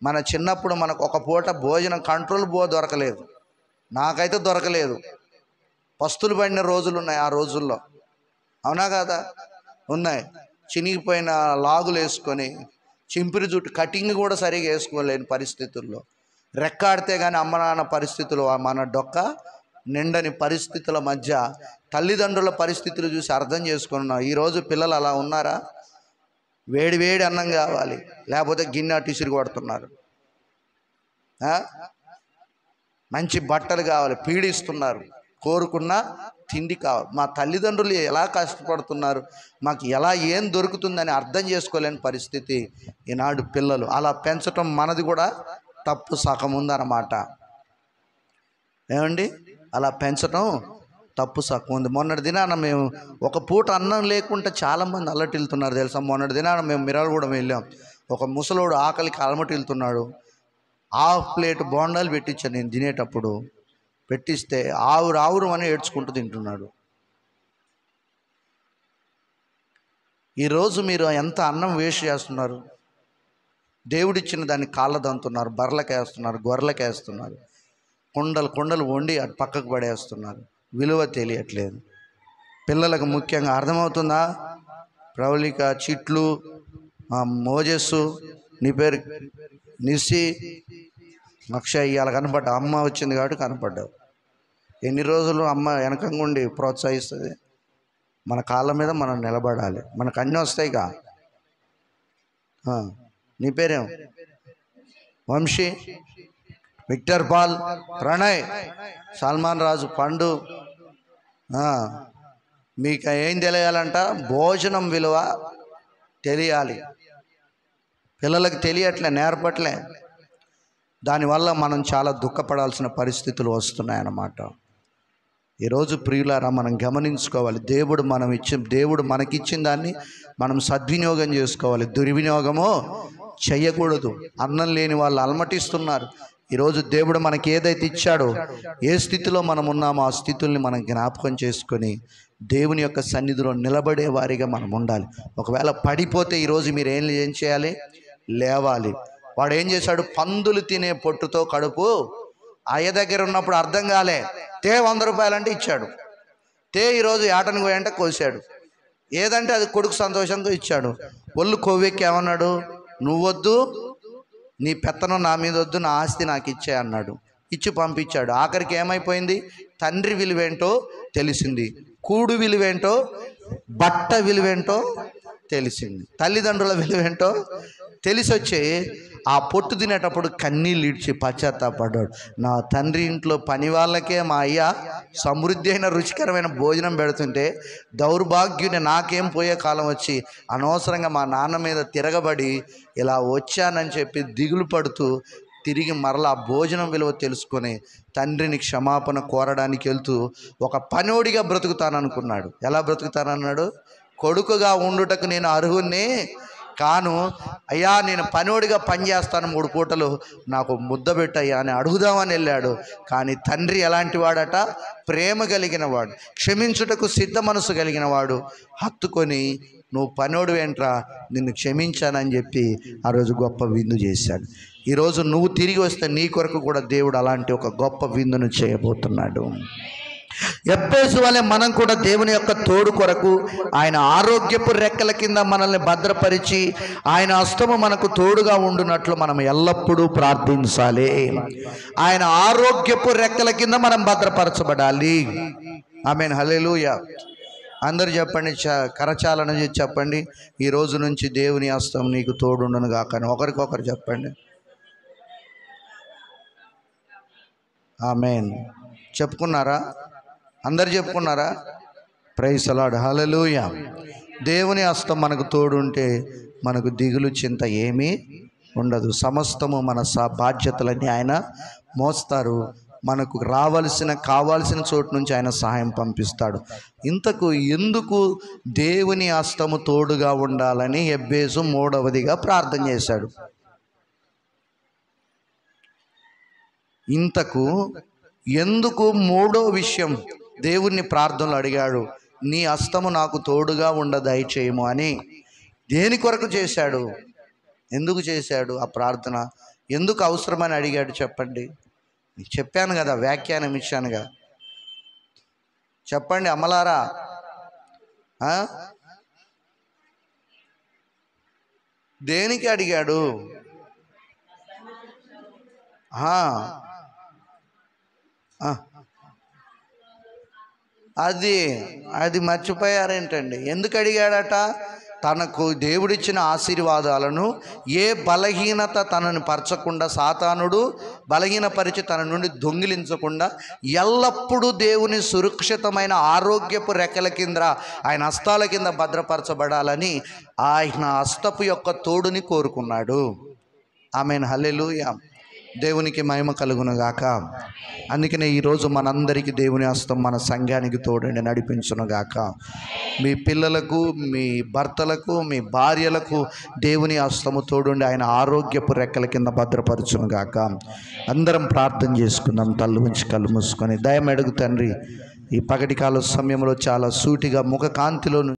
మన చిన్నప్పుడు మనకు ఒక పూట భోజనం కంట్రోల్ దొరకలేదు, నాకైతే దొరకలేదు. పస్తులు పడిన రోజులు ఉన్నాయి ఆ రోజుల్లో, అవునా కదా? ఉన్నాయి. చినిగిపోయిన లాగులు వేసుకొని, చింపిరి జుట్టు కటింగ్ కూడా సరిగా వేసుకోలేని పరిస్థితుల్లో, రెక్కాడితే కానీ అమ్మ నాన్న పరిస్థితులు, మన డొక్క నిండని పరిస్థితుల మధ్య తల్లిదండ్రుల పరిస్థితులు చూసి అర్థం చేసుకున్నాం. ఈరోజు పిల్లలు అలా ఉన్నారా? వేడి వేడి అన్నం కావాలి, లేకపోతే గిన్నె టిసిరి కొడుతున్నారు. మంచి బట్టలు కావాలి, పీడిస్తున్నారు. కోరుకున్న తిండి కావాలి. మా తల్లిదండ్రులు ఎలా కష్టపడుతున్నారు, మాకు ఎలా ఏం దొరుకుతుందని అర్థం చేసుకోలేని పరిస్థితి ఈనాడు పిల్లలు. అలా పెంచటం మనది కూడా తప్పు సగం ఉందన్నమాట. ఏమండి? అలా పెంచటం తప్పు సగం ఉంది. మొన్నటి దినాన మేము ఒక పూట అన్నం లేకుండా చాలామంది అల్లటిల్తున్నారు తెలుసా. మొన్నటి దినాన మేము మిర్యాలగూడెం వెళ్ళాం. ఒక ముసలోడు ఆకలికి అలమటిల్తున్నాడు. హాఫ్ ప్లేట్ బోండాలు పెట్టించాను నేను తినేటప్పుడు. పెట్టిస్తే ఆవురు అని ఏడ్చుకుంటూ తింటున్నాడు. ఈరోజు మీరు ఎంత అన్నం వేస్ట్ చేస్తున్నారు. దేవుడిచ్చిన దాన్ని కాళ్ళదంతున్నారు, బర్రెలకేస్తున్నారు, గొర్రెలకేస్తున్నారు, కుండలు వండి అటు పక్కకు పడేస్తున్నారు. విలువ తెలియట్లేదు పిల్లలకు. ముఖ్యంగా అర్థమవుతుందా? ప్రవళిక, చిట్లు, మోజెస్సు, నీ పేరు నిస్సి, అక్షయ్ ఇవాళ కనపడ్డా. అమ్మ వచ్చింది కాబట్టి కనపడ్డావు. ఎన్ని రోజులు అమ్మ వెనకంగా ఉండి ప్రోత్సహిస్తుంది. మన కాళ్ళ మీద మనం నిలబడాలి. మనకు అన్నీ వస్తాయిగా. నీ పేరేం? వంశీ, విక్టర్ పాల్, ప్రణయ్, సల్మాన్ రాజు, పండు. మీకు ఏం తెలియాలంట? భోజనం విలువ తెలియాలి. పిల్లలకు తెలియట్లే, నేర్పట్లే. దానివల్ల మనం చాలా దుఃఖపడాల్సిన పరిస్థితులు వస్తున్నాయన్నమాట. ఈరోజు ప్రియులారా మనం గమనించుకోవాలి, దేవుడు మనకిచ్చిన దాన్ని మనం సద్వినియోగం చేసుకోవాలి, దుర్వినియోగమో చెయ్యకూడదు. అన్నం లేని వాళ్ళు అలమటిస్తున్నారు. ఈరోజు దేవుడు మనకి ఏదైతే ఇచ్చాడో, ఏ స్థితిలో మనం ఉన్నామో ఆ స్థితుల్ని మనం జ్ఞాపకం చేసుకొని దేవుని యొక్క సన్నిధిలో నిలబడే వారిగా మనం ఉండాలి. ఒకవేళ పడిపోతే ఈరోజు మీరు ఏం చేయాలి? లేవాలి. వాడు ఏం చేశాడు? పందులు తినే పొట్టుతో కడుపు అయ్య దగ్గర ఉన్నప్పుడు అర్థం కాలే. 100 రూపాయలు అంటే ఇచ్చాడు. ఈరోజు ఏటను కోయంటే కోసాడు. ఏదంటే అది కొడుకు సంతోషంతో ఇచ్చాడు. ఒళ్ళు కొవ్వెక్కి ఏమన్నాడు? నువ్వొద్దు, నీ పెత్తనం నా మీద వద్దు, నా ఆస్తి నాకు ఇచ్చే అన్నాడు. ఇచ్చి పంపించాడు. ఆఖరికి ఏమైపోయింది? తండ్రి విలువేంటో తెలిసింది, కూడు విలువేంటో, బట్ట విలువేంటో తెలిసింది, తల్లిదండ్రుల విలువేంటో తెలిసి వచ్చి ఆ పొట్టు తినేటప్పుడు కన్నీళ్ళు ఇడ్చి పశ్చాత్తాపడ్డాడు. నా తండ్రి ఇంట్లో పని వాళ్ళకే మా అయ్య సమృద్ధి అయిన రుచికరమైన భోజనం పెడుతుంటే దౌర్భాగ్యుని నాకేం పోయే కాలం వచ్చి అనవసరంగా మా నాన్న మీద తిరగబడి ఇలా వచ్చానని చెప్పి దిగులు పడుతూ తిరిగి మరలా భోజనం విలువ తెలుసుకొని తండ్రిని క్షమాపణ కోరడానికి వెళ్తూ ఒక పనోడిగా బ్రతుకుతాననుకున్నాడు. ఎలా బ్రతుకుతానన్నాడు? కొడుకుగా ఉండుటకు నేను అర్హుణ్ణి కాను అయ్యా, నేను పనోడిగా పనిచేస్తాను 3 పూటలు, నాకు ముద్ద పెట్టయ్యా అని అడుగుదామని వెళ్ళాడు. కానీ తండ్రి ఎలాంటి వాడట? ప్రేమ కలిగిన వాడు, క్షమించుటకు సిద్ధ మనసు కలిగిన వాడు. హత్తుకొని నువ్వు పనోడు ఏంట్రా, నిన్ను క్షమించానని చెప్పి ఆ రోజు గొప్ప విందు చేశాడు. ఈరోజు నువ్వు తిరిగి వస్తే నీ కొరకు కూడా దేవుడు అలాంటి ఒక గొప్ప విందును చేయబోతున్నాడు. ఎబ్బేసు వలె మనం కూడా దేవుని యొక్క తోడు కొరకు ఆయన ఆరోగ్యపు రెక్కల కింద మనల్ని భద్రపరిచి ఆయన హస్తము మనకు తోడుగా ఉండునట్లు మనం ఎల్లప్పుడూ ప్రార్థించాలి. ఆయన ఆరోగ్యపు రెక్కల కింద మనం భద్రపరచబడాలి. ఆమేన్, హల్లెలూయా. అందరూ చెప్పండి, కరచాలన చేసి చెప్పండి, ఈ రోజు నుంచి దేవుని హస్తం నీకు తోడుండును గాక. ఒకరికొకరు చెప్పండి. ఆమేన్. చెప్పుకున్నారా? అందరు చెప్పుకున్నారా? ప్రైజ్ ది లార్డ్, హల్లెలూయా. దేవుని హస్తం మనకు తోడుంటే మనకు దిగులు చింత ఏమీ ఉండదు. సమస్తము మన బాధ్యతలన్నీ ఆయన మోస్తారు. మనకు కావాల్సిన చోటు నుంచి ఆయన సహాయం పంపిస్తాడు. ఇంతకు ఎందుకు దేవుని హస్తము తోడుగా ఉండాలని ఎబ్బేసు 3వదిగా ప్రార్థన చేశాడు. ఇంతకు ఎందుకు 3వ విషయం దేవుణ్ణి ప్రార్థనలు అడిగాడు? నీ హస్తము నాకు తోడుగా దయచేయము అని. దేని కొరకు చేశాడు? ఎందుకు చేశాడు ఆ ప్రార్థన? ఎందుకు అవసరమని అడిగాడు చెప్పండి. చెప్పాను కదా, వ్యాఖ్యానం ఇచ్చానుగా. చెప్పండి అమ్మలారా. దేనికి అడిగాడు? అది మర్చిపోయారేంటండి? ఎందుకు అడిగాడట? తనకు దేవుడిచ్చిన ఆశీర్వాదాలను ఏ బలహీనత తనని పరచకుండా, సాతానుడు బలహీనపరిచి తన నుండి దొంగిలించకుండా ఎల్లప్పుడూ దేవుని సురక్షితమైన ఆరోగ్యపు రెక్కల కింద ఆయన హస్తాల కింద భద్రపరచబడాలని ఆయన హస్తపు యొక్క తోడుని కోరుకున్నాడు. ఆమేన్, హల్లెలూయా. దేవునికి మహిమ కలుగును గాక. అందుకనే ఈరోజు మనందరికీ దేవుని హస్తం మన సంఘానికి తోడండి నడిపించును గాక. మీ పిల్లలకు, మీ భర్తలకు, మీ భార్యలకు దేవుని హస్తము తోడుండి ఆయన ఆరోగ్యపు రెక్కల కింద భద్రపరచును గాక. అందరం ప్రార్థన చేసుకుందాం. తల్లు ఉంచి కళ్ళు మూసుకొని. దయమెడుగు తండ్రి, ఈ పగటికాల సమయంలో చాలా సూటిగా ముఖ కాంతిలో